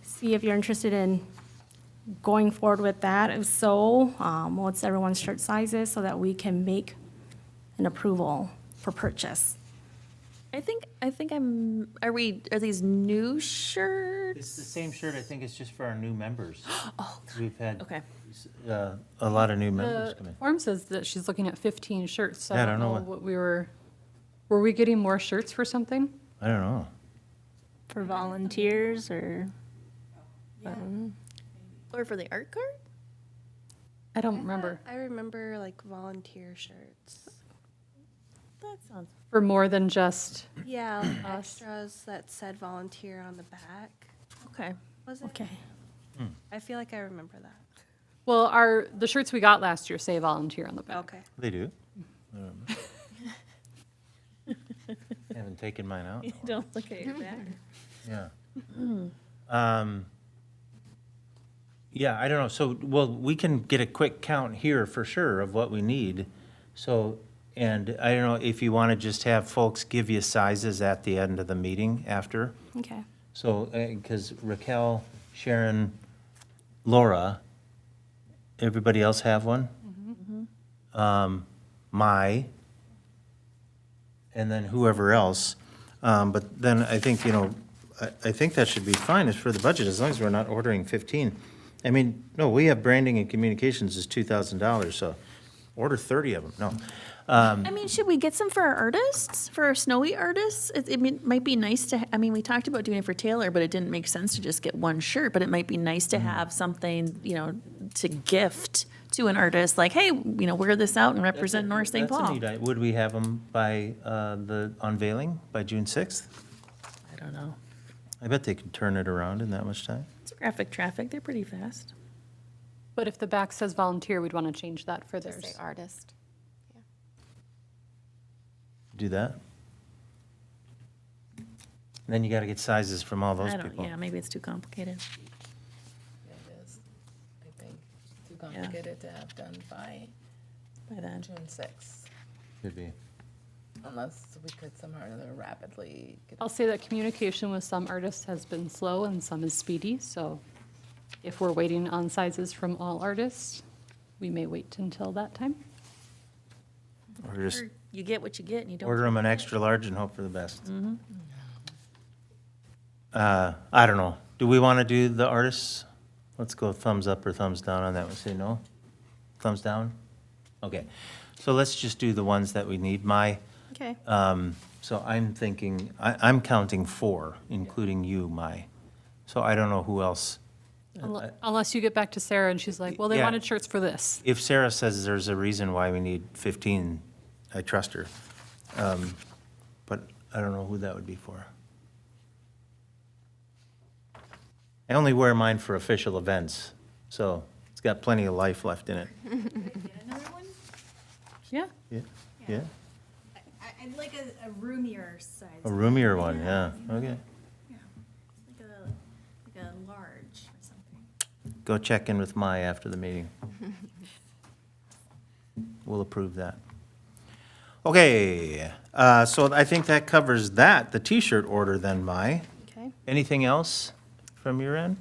Speaker 11: see if you're interested in going forward with that. If so, what's everyone's shirt sizes so that we can make an approval for purchase.
Speaker 1: I think are these new shirts?
Speaker 2: it's the same shirt, I think it's just for our new members.
Speaker 1: Oh,
Speaker 2: We've had
Speaker 1: okay.
Speaker 2: a lot of new members
Speaker 4: The
Speaker 2: come in.
Speaker 4: form says that she's looking at 15 shirts, so
Speaker 2: Yeah,
Speaker 4: I don't know what we were we getting more shirts for something?
Speaker 2: I don't know.
Speaker 7: For volunteers or?
Speaker 1: Or for the art card?
Speaker 4: I don't remember.
Speaker 10: I remember like volunteer shirts.
Speaker 1: That sounds.
Speaker 4: For more than just,
Speaker 10: Yeah, like extras that said volunteer on the back.
Speaker 1: Okay.
Speaker 10: Was it?
Speaker 11: Okay.
Speaker 10: I feel like I remember that.
Speaker 4: well, the shirts we got last year say volunteer on the back.
Speaker 10: Okay.
Speaker 2: They do. I don't know. Haven't taken mine out. in a while.
Speaker 1: Don't look at your back.
Speaker 2: Yeah. Yeah, I don't know. So, well, we can get a quick count here for sure of what we need. So, and I don't know if you want to just have folks give you sizes at the end of the meeting after.
Speaker 11: Okay.
Speaker 2: So, because Raquel, Sharon, Laura, everybody else have one? Mai, and then whoever else. But then I think, I think that should be fine as for the budget, as long as we're not ordering 15. I mean, no, we have branding and communications is $2,000, so order 30 of them, no.
Speaker 1: I mean, should we get some for our artists, for our snowy artists? It might be nice to, we talked about doing it for Taylor, but it didn't make sense to just get one shirt, but it might be nice to have something, to gift to an artist, like, hey, wear this out and represent North St.
Speaker 2: That's a
Speaker 1: Paul.
Speaker 2: neat idea. Would we have them by the unveiling, by June 6th?
Speaker 1: I don't know.
Speaker 2: I bet they could turn it around in that much time.
Speaker 1: It's graphic traffic, they're pretty fast.
Speaker 4: But if the back says volunteer, we'd want to change that for
Speaker 8: Just say
Speaker 4: theirs.
Speaker 8: artist.
Speaker 2: Do that? Then you gotta get sizes from all those
Speaker 1: I don't,
Speaker 2: people.
Speaker 1: yeah, maybe it's too complicated.
Speaker 9: Yeah, it is, I think, too
Speaker 1: Yeah.
Speaker 9: complicated to have done by
Speaker 1: By then.
Speaker 9: June 6th,
Speaker 2: Could be.
Speaker 9: unless we could somehow or other rapidly get.
Speaker 4: I'll say that communication with some artists has been slow and some is speedy, so if we're waiting on sizes from all artists, we may wait until that time.
Speaker 2: Or just
Speaker 1: Or you get what you get and you don't.
Speaker 2: order them an extra large and hope for the best. I don't know. Do we want to do the artists? Let's go thumbs up or thumbs down on that one. Say no? Thumbs down? Okay. So let's just do the ones that we need.
Speaker 11: Okay.
Speaker 2: So I'm thinking, I'm counting 4, including you, So I don't know who else.
Speaker 4: Unless you get back to Sarah and she's like, well, they
Speaker 2: Yeah.
Speaker 4: wanted shirts for this.
Speaker 2: If Sarah says there's a reason why we need 15, I trust her. But I don't know who that would be for. I only wear mine for official events, so it's got plenty of life left in it.
Speaker 3: Another one?
Speaker 4: Yeah.
Speaker 2: Yeah, yeah.
Speaker 3: I'd like a roomier size.
Speaker 2: A roomier one, yeah, okay.
Speaker 3: Like a large or something.
Speaker 2: Go check in with Mai after the meeting. We'll approve that. Okay, so I think that covers that, the T-shirt order then, Mai.
Speaker 11: Okay.
Speaker 2: Anything else from your end?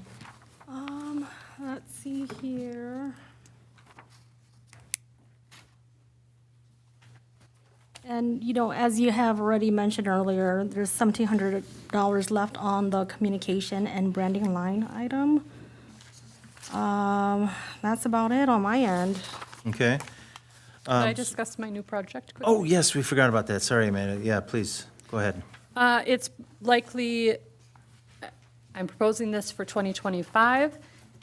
Speaker 11: Let's see here. And, as you have already mentioned earlier, there's $1,700 left on the communication and branding line item. That's about it on my end.
Speaker 2: Okay.
Speaker 4: Did I discuss my new project quickly?
Speaker 2: Oh, yes, we forgot about that. Sorry, Amanda. Yeah, please, go ahead.
Speaker 4: It's likely, I'm proposing this for 2025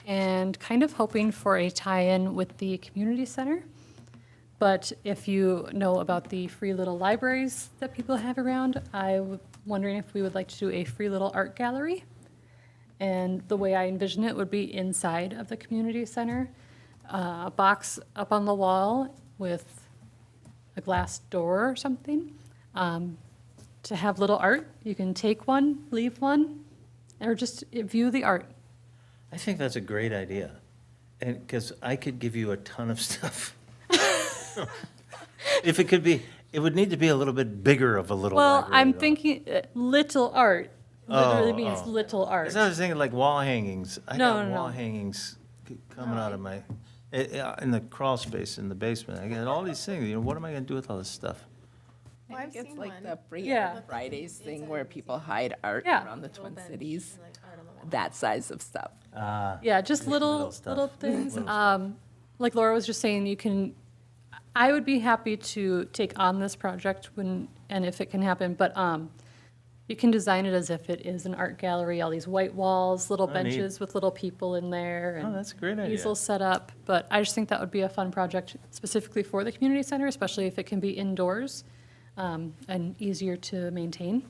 Speaker 4: and kind of hoping for a tie-in with the community center. But if you know about the free little libraries that people have around, I'm wondering if we would like to do a free little art gallery. And the way I envision it would be inside of the community center, a box up on the wall with a glass door or something, to have little art. You can take one, leave one, or just view the art.
Speaker 2: I think that's a great idea. And, because I could give you a ton of stuff. If it could be, it would need to be a little bit bigger of a little
Speaker 4: Well,
Speaker 2: library,
Speaker 4: I'm
Speaker 2: though.
Speaker 4: thinking little art literally
Speaker 2: Oh,
Speaker 4: means
Speaker 2: oh.
Speaker 4: little art.
Speaker 2: Because I was thinking like wall hangings. I
Speaker 4: No,
Speaker 2: got
Speaker 4: no,
Speaker 2: wall
Speaker 4: no.
Speaker 2: hangings coming out of my, in the crawl space in the basement. I got all these things, what am I gonna do with all this stuff?
Speaker 9: I think it's like the Free
Speaker 4: Yeah.
Speaker 9: Art Fridays thing where people hide art
Speaker 4: Yeah.
Speaker 9: around the Twin Cities. That size of stuff.
Speaker 4: Yeah, just
Speaker 2: little
Speaker 4: little,
Speaker 2: stuff.
Speaker 4: little things.
Speaker 2: Little stuff.
Speaker 4: Like Laura was just saying, I would be happy to take on this project and if it can happen, but you can design it as if it is an art gallery, all these white walls, little
Speaker 2: Oh, neat.
Speaker 4: benches with little people in there.
Speaker 2: Oh,
Speaker 4: and
Speaker 2: that's a great idea.
Speaker 4: Easels set up, but I just think that would be a fun project specifically for the community center, especially if it can be indoors and easier to maintain.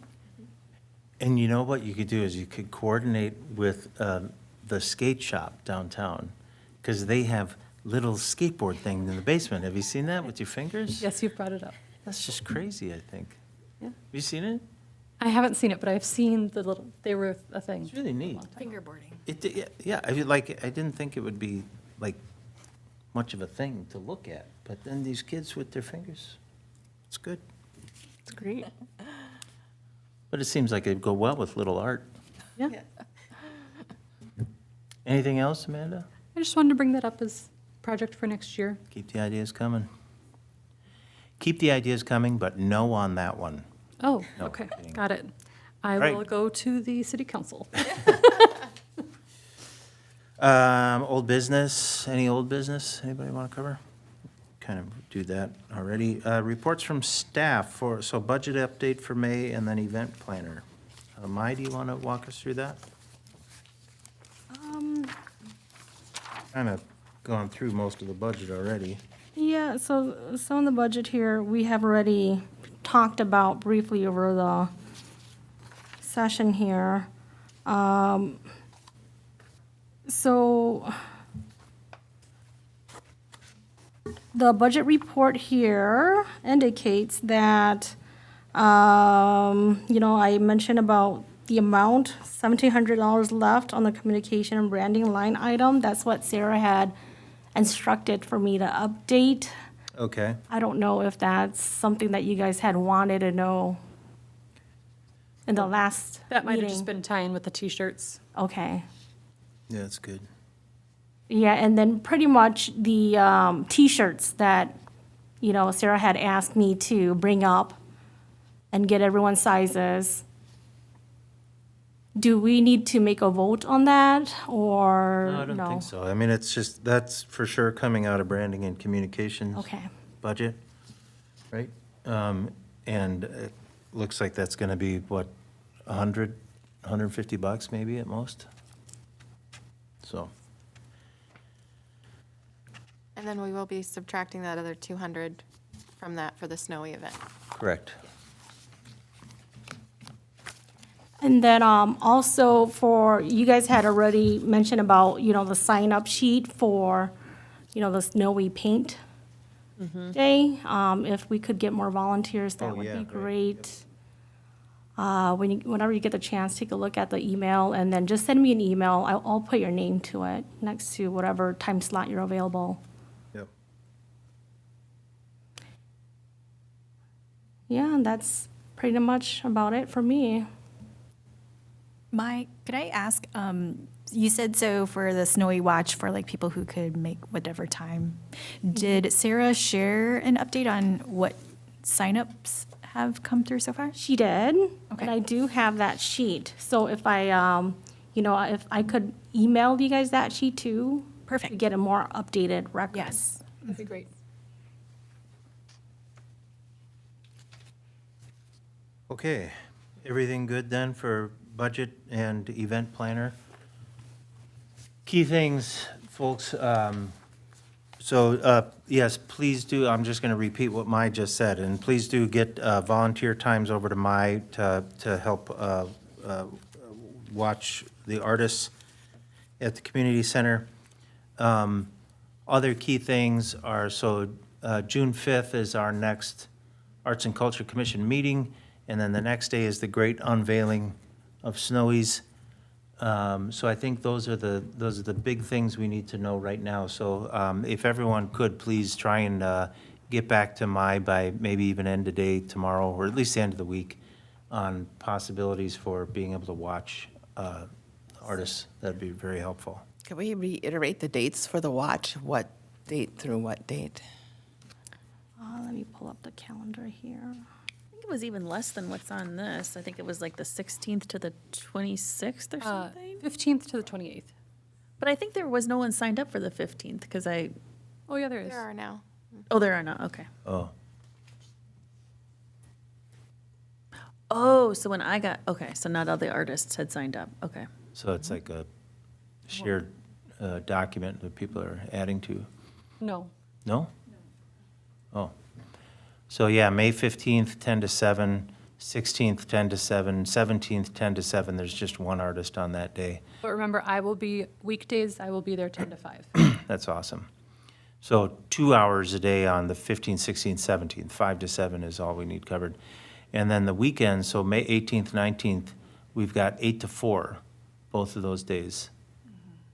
Speaker 2: And you know what you could do is you could coordinate with the skate shop downtown, because they have little skateboard things in the basement. Have you seen that with your fingers?
Speaker 4: Yes, you've brought it up.
Speaker 2: That's just crazy, I think.
Speaker 4: Yeah.
Speaker 2: Have you seen it?
Speaker 4: I haven't seen it, but I've seen they were a thing.
Speaker 2: It's really neat.
Speaker 3: Fingerboarding.
Speaker 2: Yeah, I didn't think it would be like much of a thing to look at, but then these kids with their fingers, it's good.
Speaker 4: It's great.
Speaker 2: But it seems like it'd go well with little art.
Speaker 4: Yeah.
Speaker 2: Anything else, Amanda?
Speaker 4: I just wanted to bring that up as a project for next year.
Speaker 2: Keep the ideas coming. Keep the ideas coming, but no on that one.
Speaker 4: Oh,
Speaker 2: No,
Speaker 4: okay,
Speaker 2: kidding.
Speaker 4: got it. I
Speaker 2: Right.
Speaker 4: will go to the city council.
Speaker 2: Old business, any old business, anybody want to cover? Kind of do that already. Reports from staff so budget update for May and then event planner. Mai, do you want to walk us through that? Kind of gone through most of the budget already.
Speaker 11: Yeah, so some of the budget here, we have already talked about briefly over the session here. So the budget report here indicates that I mentioned about the amount, $1,700 left on the communication and branding line item. That's what Sarah had instructed for me to update.
Speaker 2: Okay.
Speaker 11: I don't know if that's something that you guys had wanted to know in the last
Speaker 4: That might have just
Speaker 11: meeting.
Speaker 4: been tying with the T-shirts.
Speaker 11: Okay.
Speaker 2: Yeah, that's good.
Speaker 11: Yeah, and then pretty much the T-shirts that, Sarah had asked me to bring up and get everyone's sizes. Do we need to make a vote on that, or
Speaker 2: No, I don't think so. I mean, it's just, that's for sure coming out of branding and communications.
Speaker 11: Okay.
Speaker 2: Budget, right? And it looks like that's gonna be, what, $150 maybe at most? So,
Speaker 8: And then we will be subtracting that other 200 from that for the snowy event.
Speaker 2: correct.
Speaker 11: And then also for, you guys had already mentioned about, the sign-up sheet for, the snowy paint day. If we could get more volunteers, that
Speaker 2: Oh,
Speaker 11: would
Speaker 2: yeah,
Speaker 11: be
Speaker 2: right,
Speaker 11: great. Whenever you get the chance, take a look at the email, and then just send me an email. I'll put your name to it, next to whatever time slot you're available.
Speaker 2: Yep.
Speaker 11: Yeah, and that's pretty much about it for me.
Speaker 5: Mike, could I ask, you said so for the Snowy Watch for like people who could make whatever time. Did Sarah share an update on what signups have come through so far?
Speaker 11: She did,
Speaker 5: Okay.
Speaker 11: and I do have that sheet. So if I, if I could email you guys that sheet too.
Speaker 5: Perfect.
Speaker 11: To get a more updated record.
Speaker 5: Yes.
Speaker 4: That'd be great.
Speaker 2: Okay, everything good then for budget and event planner? Key things, folks, yes, please do, I'm just gonna repeat what Mai just said, and please do get volunteer times over to Mai to help watch the artists at the community center. Other key things are, June 5th is our next Arts and Culture Commission meeting, and then the next day is the great unveiling of Snowy's. So I think those are the big things we need to know right now. So if everyone could, please try and get back to Mai by maybe even end of day tomorrow, or at least the end of the week, on possibilities for being able to watch artists. That'd be very helpful.
Speaker 9: Can we reiterate the dates for the watch? What date through what date?
Speaker 11: Let me pull up the calendar here.
Speaker 1: I think it was even less than what's on this. I think it was like the 16th to the 26th or something.
Speaker 4: 15th to the 28th.
Speaker 1: But I think there was no one signed up for the 15th, because
Speaker 4: Oh, yeah, there is.
Speaker 8: There are now.
Speaker 1: there are not, okay.
Speaker 2: Oh,
Speaker 1: Oh, so when I got, okay, so not all the artists had signed up, okay.
Speaker 2: so it's like a shared document that people are adding to?
Speaker 4: No.
Speaker 2: No? Oh. So, yeah, May 15th, 10 to 7, 16th, 10 to 7, 17th, 10 to 7. There's just one artist on that day.
Speaker 4: But remember, weekdays, I will be there 10 to 5.
Speaker 2: That's awesome. So 2 hours a day on the 15th, 16th, 17th, 5 to 7 is all we need covered. And then the weekends, so May 18th, 19th, we've got 8 to 4, both of those days.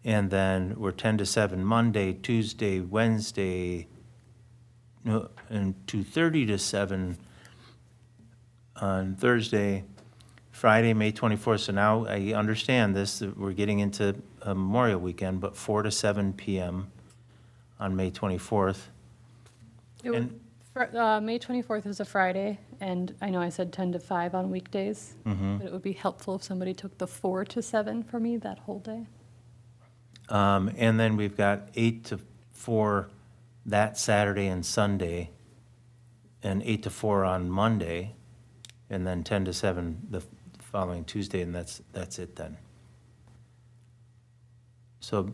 Speaker 2: And then we're 10 to 7 Monday, Tuesday, Wednesday, no, and 2:30 to 7 on Thursday, Friday, May 24th. So now I understand this, that we're getting into a Memorial Weekend, but 4 to 7 p.m. on May 24th.
Speaker 4: May 24th is a Friday, and I know I said 10 to 5 on weekdays, but it would be helpful if somebody took the 4 to 7 for me that whole day.
Speaker 2: And then we've got 8 to 4 that Saturday and Sunday, and 8 to 4 on Monday, and then 10 to 7 the following Tuesday, and that's it then. So,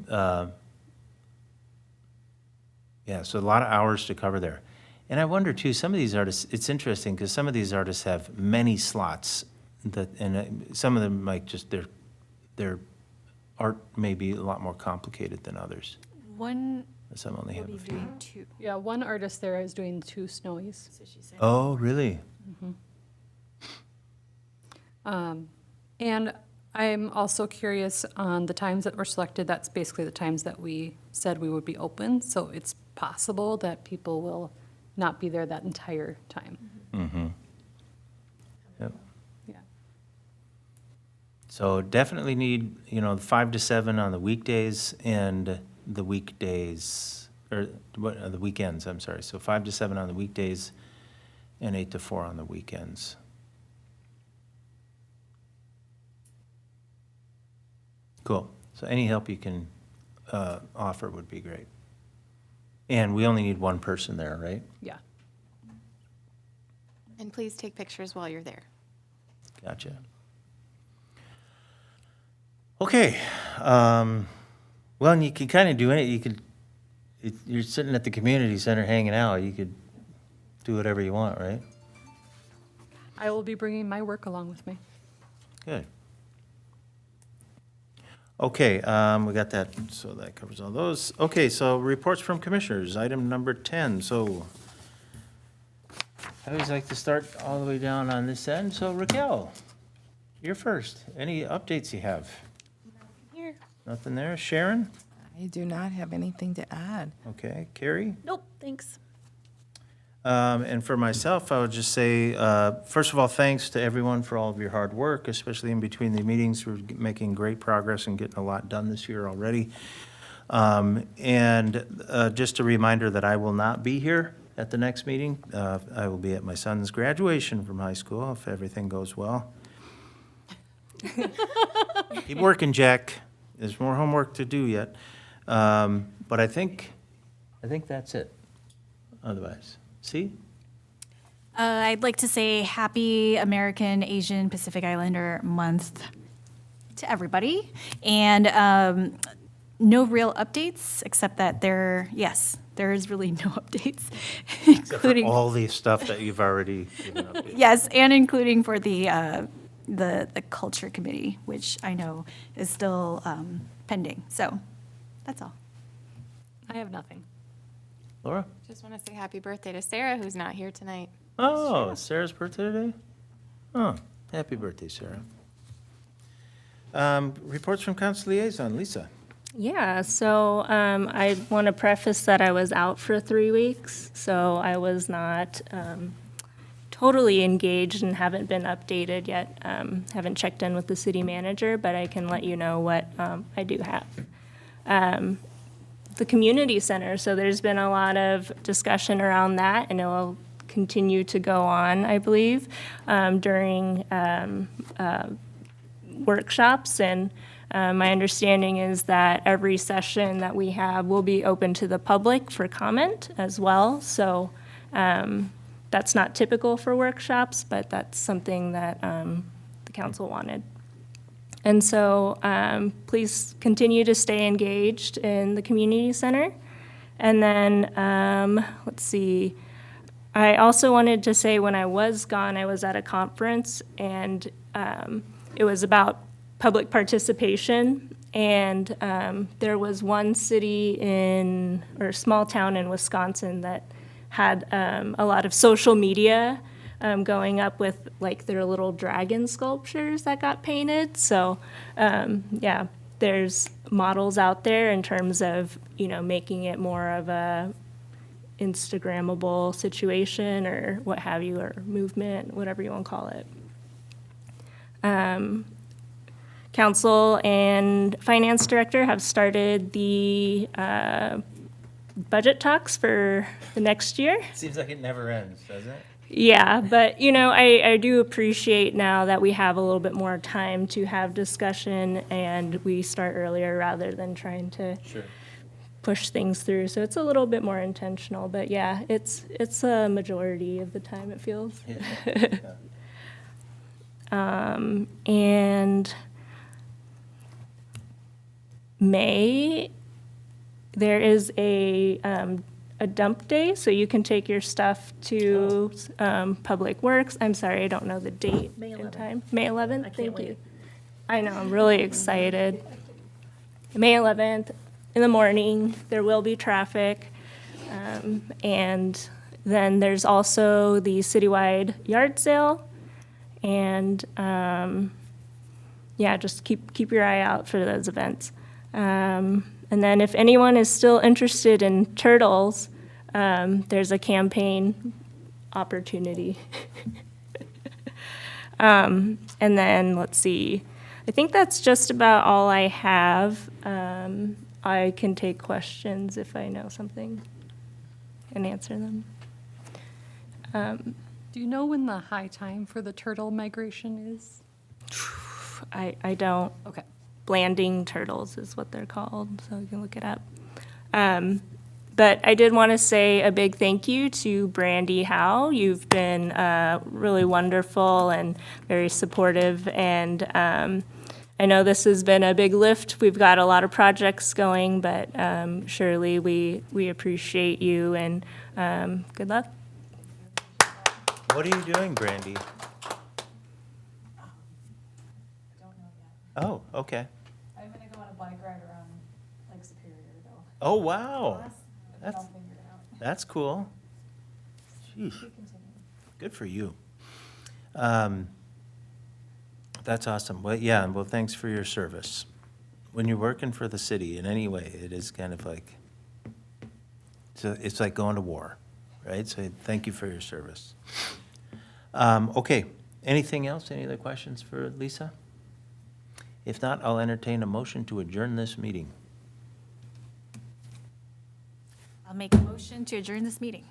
Speaker 2: yeah, so a lot of hours to cover there. And I wonder too, some of these artists, it's interesting, because some of these artists have many slots, and some of them might just, their art may be a lot more complicated than others.
Speaker 5: One
Speaker 2: Some only
Speaker 5: will
Speaker 2: have
Speaker 5: be
Speaker 2: a few.
Speaker 5: doing two.
Speaker 4: Yeah, one artist there is doing 2 snowies.
Speaker 5: So she said.
Speaker 2: Oh, really?
Speaker 4: And I'm also curious on the times that were selected. That's basically the times that we said we would be open. So it's possible that people will not be there that entire time.
Speaker 2: Yep.
Speaker 4: Yeah.
Speaker 2: So definitely need, 5 to 7 on the weekdays and the weekdays, or the weekends, I'm sorry. So 5 to 7 on the weekdays and 8 to 4 on the weekends. Cool. So any help you can offer would be great. And we only need one person there, right?
Speaker 4: Yeah.
Speaker 8: And please take pictures while you're there.
Speaker 2: Gotcha. Okay. Well, and you can kind of do it. You're sitting at the community center hanging out. You could do whatever you want, right?
Speaker 4: I will be bringing my work along with me.
Speaker 2: Good. Okay, we got that, so that covers all those. Okay, so reports from commissioners, item number 10. So I always like to start all the way down on this end. So Raquel, you're first. Any updates you have?
Speaker 10: Here.
Speaker 2: Nothing there? Sharon?
Speaker 9: I do not have anything to add.
Speaker 2: Okay, Carrie?
Speaker 1: Nope, thanks.
Speaker 2: And for myself, I would just say, first of all, thanks to everyone for all of your hard work, especially in between the meetings. We're making great progress and getting a lot done this year already. And just a reminder that I will not be here at the next meeting. I will be at my son's graduation from high school, if everything goes well. Keep working, Jack. There's more homework to do yet. But I think that's it, otherwise. See?
Speaker 5: I'd like to say Happy American Asian Pacific Islander Month to everybody. And no real updates, except that there is really no updates,
Speaker 2: Except for
Speaker 5: including,
Speaker 2: all the stuff that you've already given up.
Speaker 5: yes, and including for the Culture Committee, which I know is still pending. So that's all.
Speaker 4: I have nothing.
Speaker 2: Laura?
Speaker 8: Just want to say happy birthday to Sarah, who's not here tonight.
Speaker 2: Oh, it's Sarah's birthday today? Oh, happy birthday, Sarah. Reports from council liaison, Lisa.
Speaker 7: Yeah, so I want to preface that I was out for 3 weeks, so I was not totally engaged and haven't been updated yet. Haven't checked in with the city manager, but I can let you know what I do have. The community center, so there's been a lot of discussion around that, and it will continue to go on, I believe, during workshops. And my understanding is that every session that we have will be open to the public for comment as well. So that's not typical for workshops, but that's something that the council wanted. And so please continue to stay engaged in the community center. And then, let's see, I also wanted to say when I was gone, I was at a conference, and it was about public participation. And there was one city or small town in Wisconsin that had a lot of social media going up with like their little dragon sculptures that got painted. So yeah, there's models out there in terms of, making it more of a Instagrammable situation or what have you, or movement, whatever you want to call it. Council and finance director have started the budget talks for the next year.
Speaker 2: Seems like it never ends, doesn't it?
Speaker 7: Yeah, but I do appreciate now that we have a little bit more time to have discussion and we start earlier rather than trying to push things through. So it's a little bit more intentional, but yeah, it's a majority of the time it feels. And May, there is a dump day, so you can take your stuff to Public Works. I'm sorry, I don't know the date
Speaker 1: May
Speaker 7: and
Speaker 1: 11th.
Speaker 7: time. May 11th?
Speaker 1: can't
Speaker 7: Thank you.
Speaker 1: wait.
Speaker 7: I know, I'm really excited. May 11th, in the morning, there will be traffic. And then there's also the citywide yard sale. And yeah, just keep your eye out for those events. And then if anyone is still interested in turtles, there's a campaign opportunity. And then, let's see, I think that's just about all I have. I can take questions if I know something and answer them.
Speaker 4: Do you know when the high time for the turtle migration is?
Speaker 7: I don't.
Speaker 4: Okay.
Speaker 7: Blanding turtles is what they're called, so you can look it up. But I did want to say a big thank you to Brandy Howe. You've been really wonderful and very supportive, and I know this has been a big lift. We've got a lot of projects going, but surely we appreciate you, and good luck.
Speaker 2: What are you doing, Brandy?
Speaker 6: Don't know yet.
Speaker 2: Oh, okay.
Speaker 6: I'm gonna go on a bike ride around Lake Superior though.
Speaker 2: Oh, wow.
Speaker 6: And then
Speaker 2: That's-
Speaker 6: I'll figure it out.
Speaker 2: That's cool. Sheesh,
Speaker 6: Keep continuing.
Speaker 2: good for you. That's awesome. Well, yeah, well, thanks for your service. When you're working for the city in any way, it is kind of like, it's like going to war, right? So thank you for your service. Okay, anything else? Any other questions for Lisa? If not, I'll entertain a motion to adjourn this meeting.
Speaker 5: I'll make a motion to adjourn this meeting.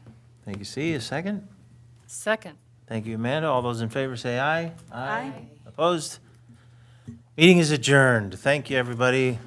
Speaker 2: Thank you, C. A second?
Speaker 4: Second.
Speaker 2: Thank you, Amanda. All those in favor say aye.
Speaker 5: Aye.
Speaker 2: Opposed? Meeting is adjourned. Thank you, everybody.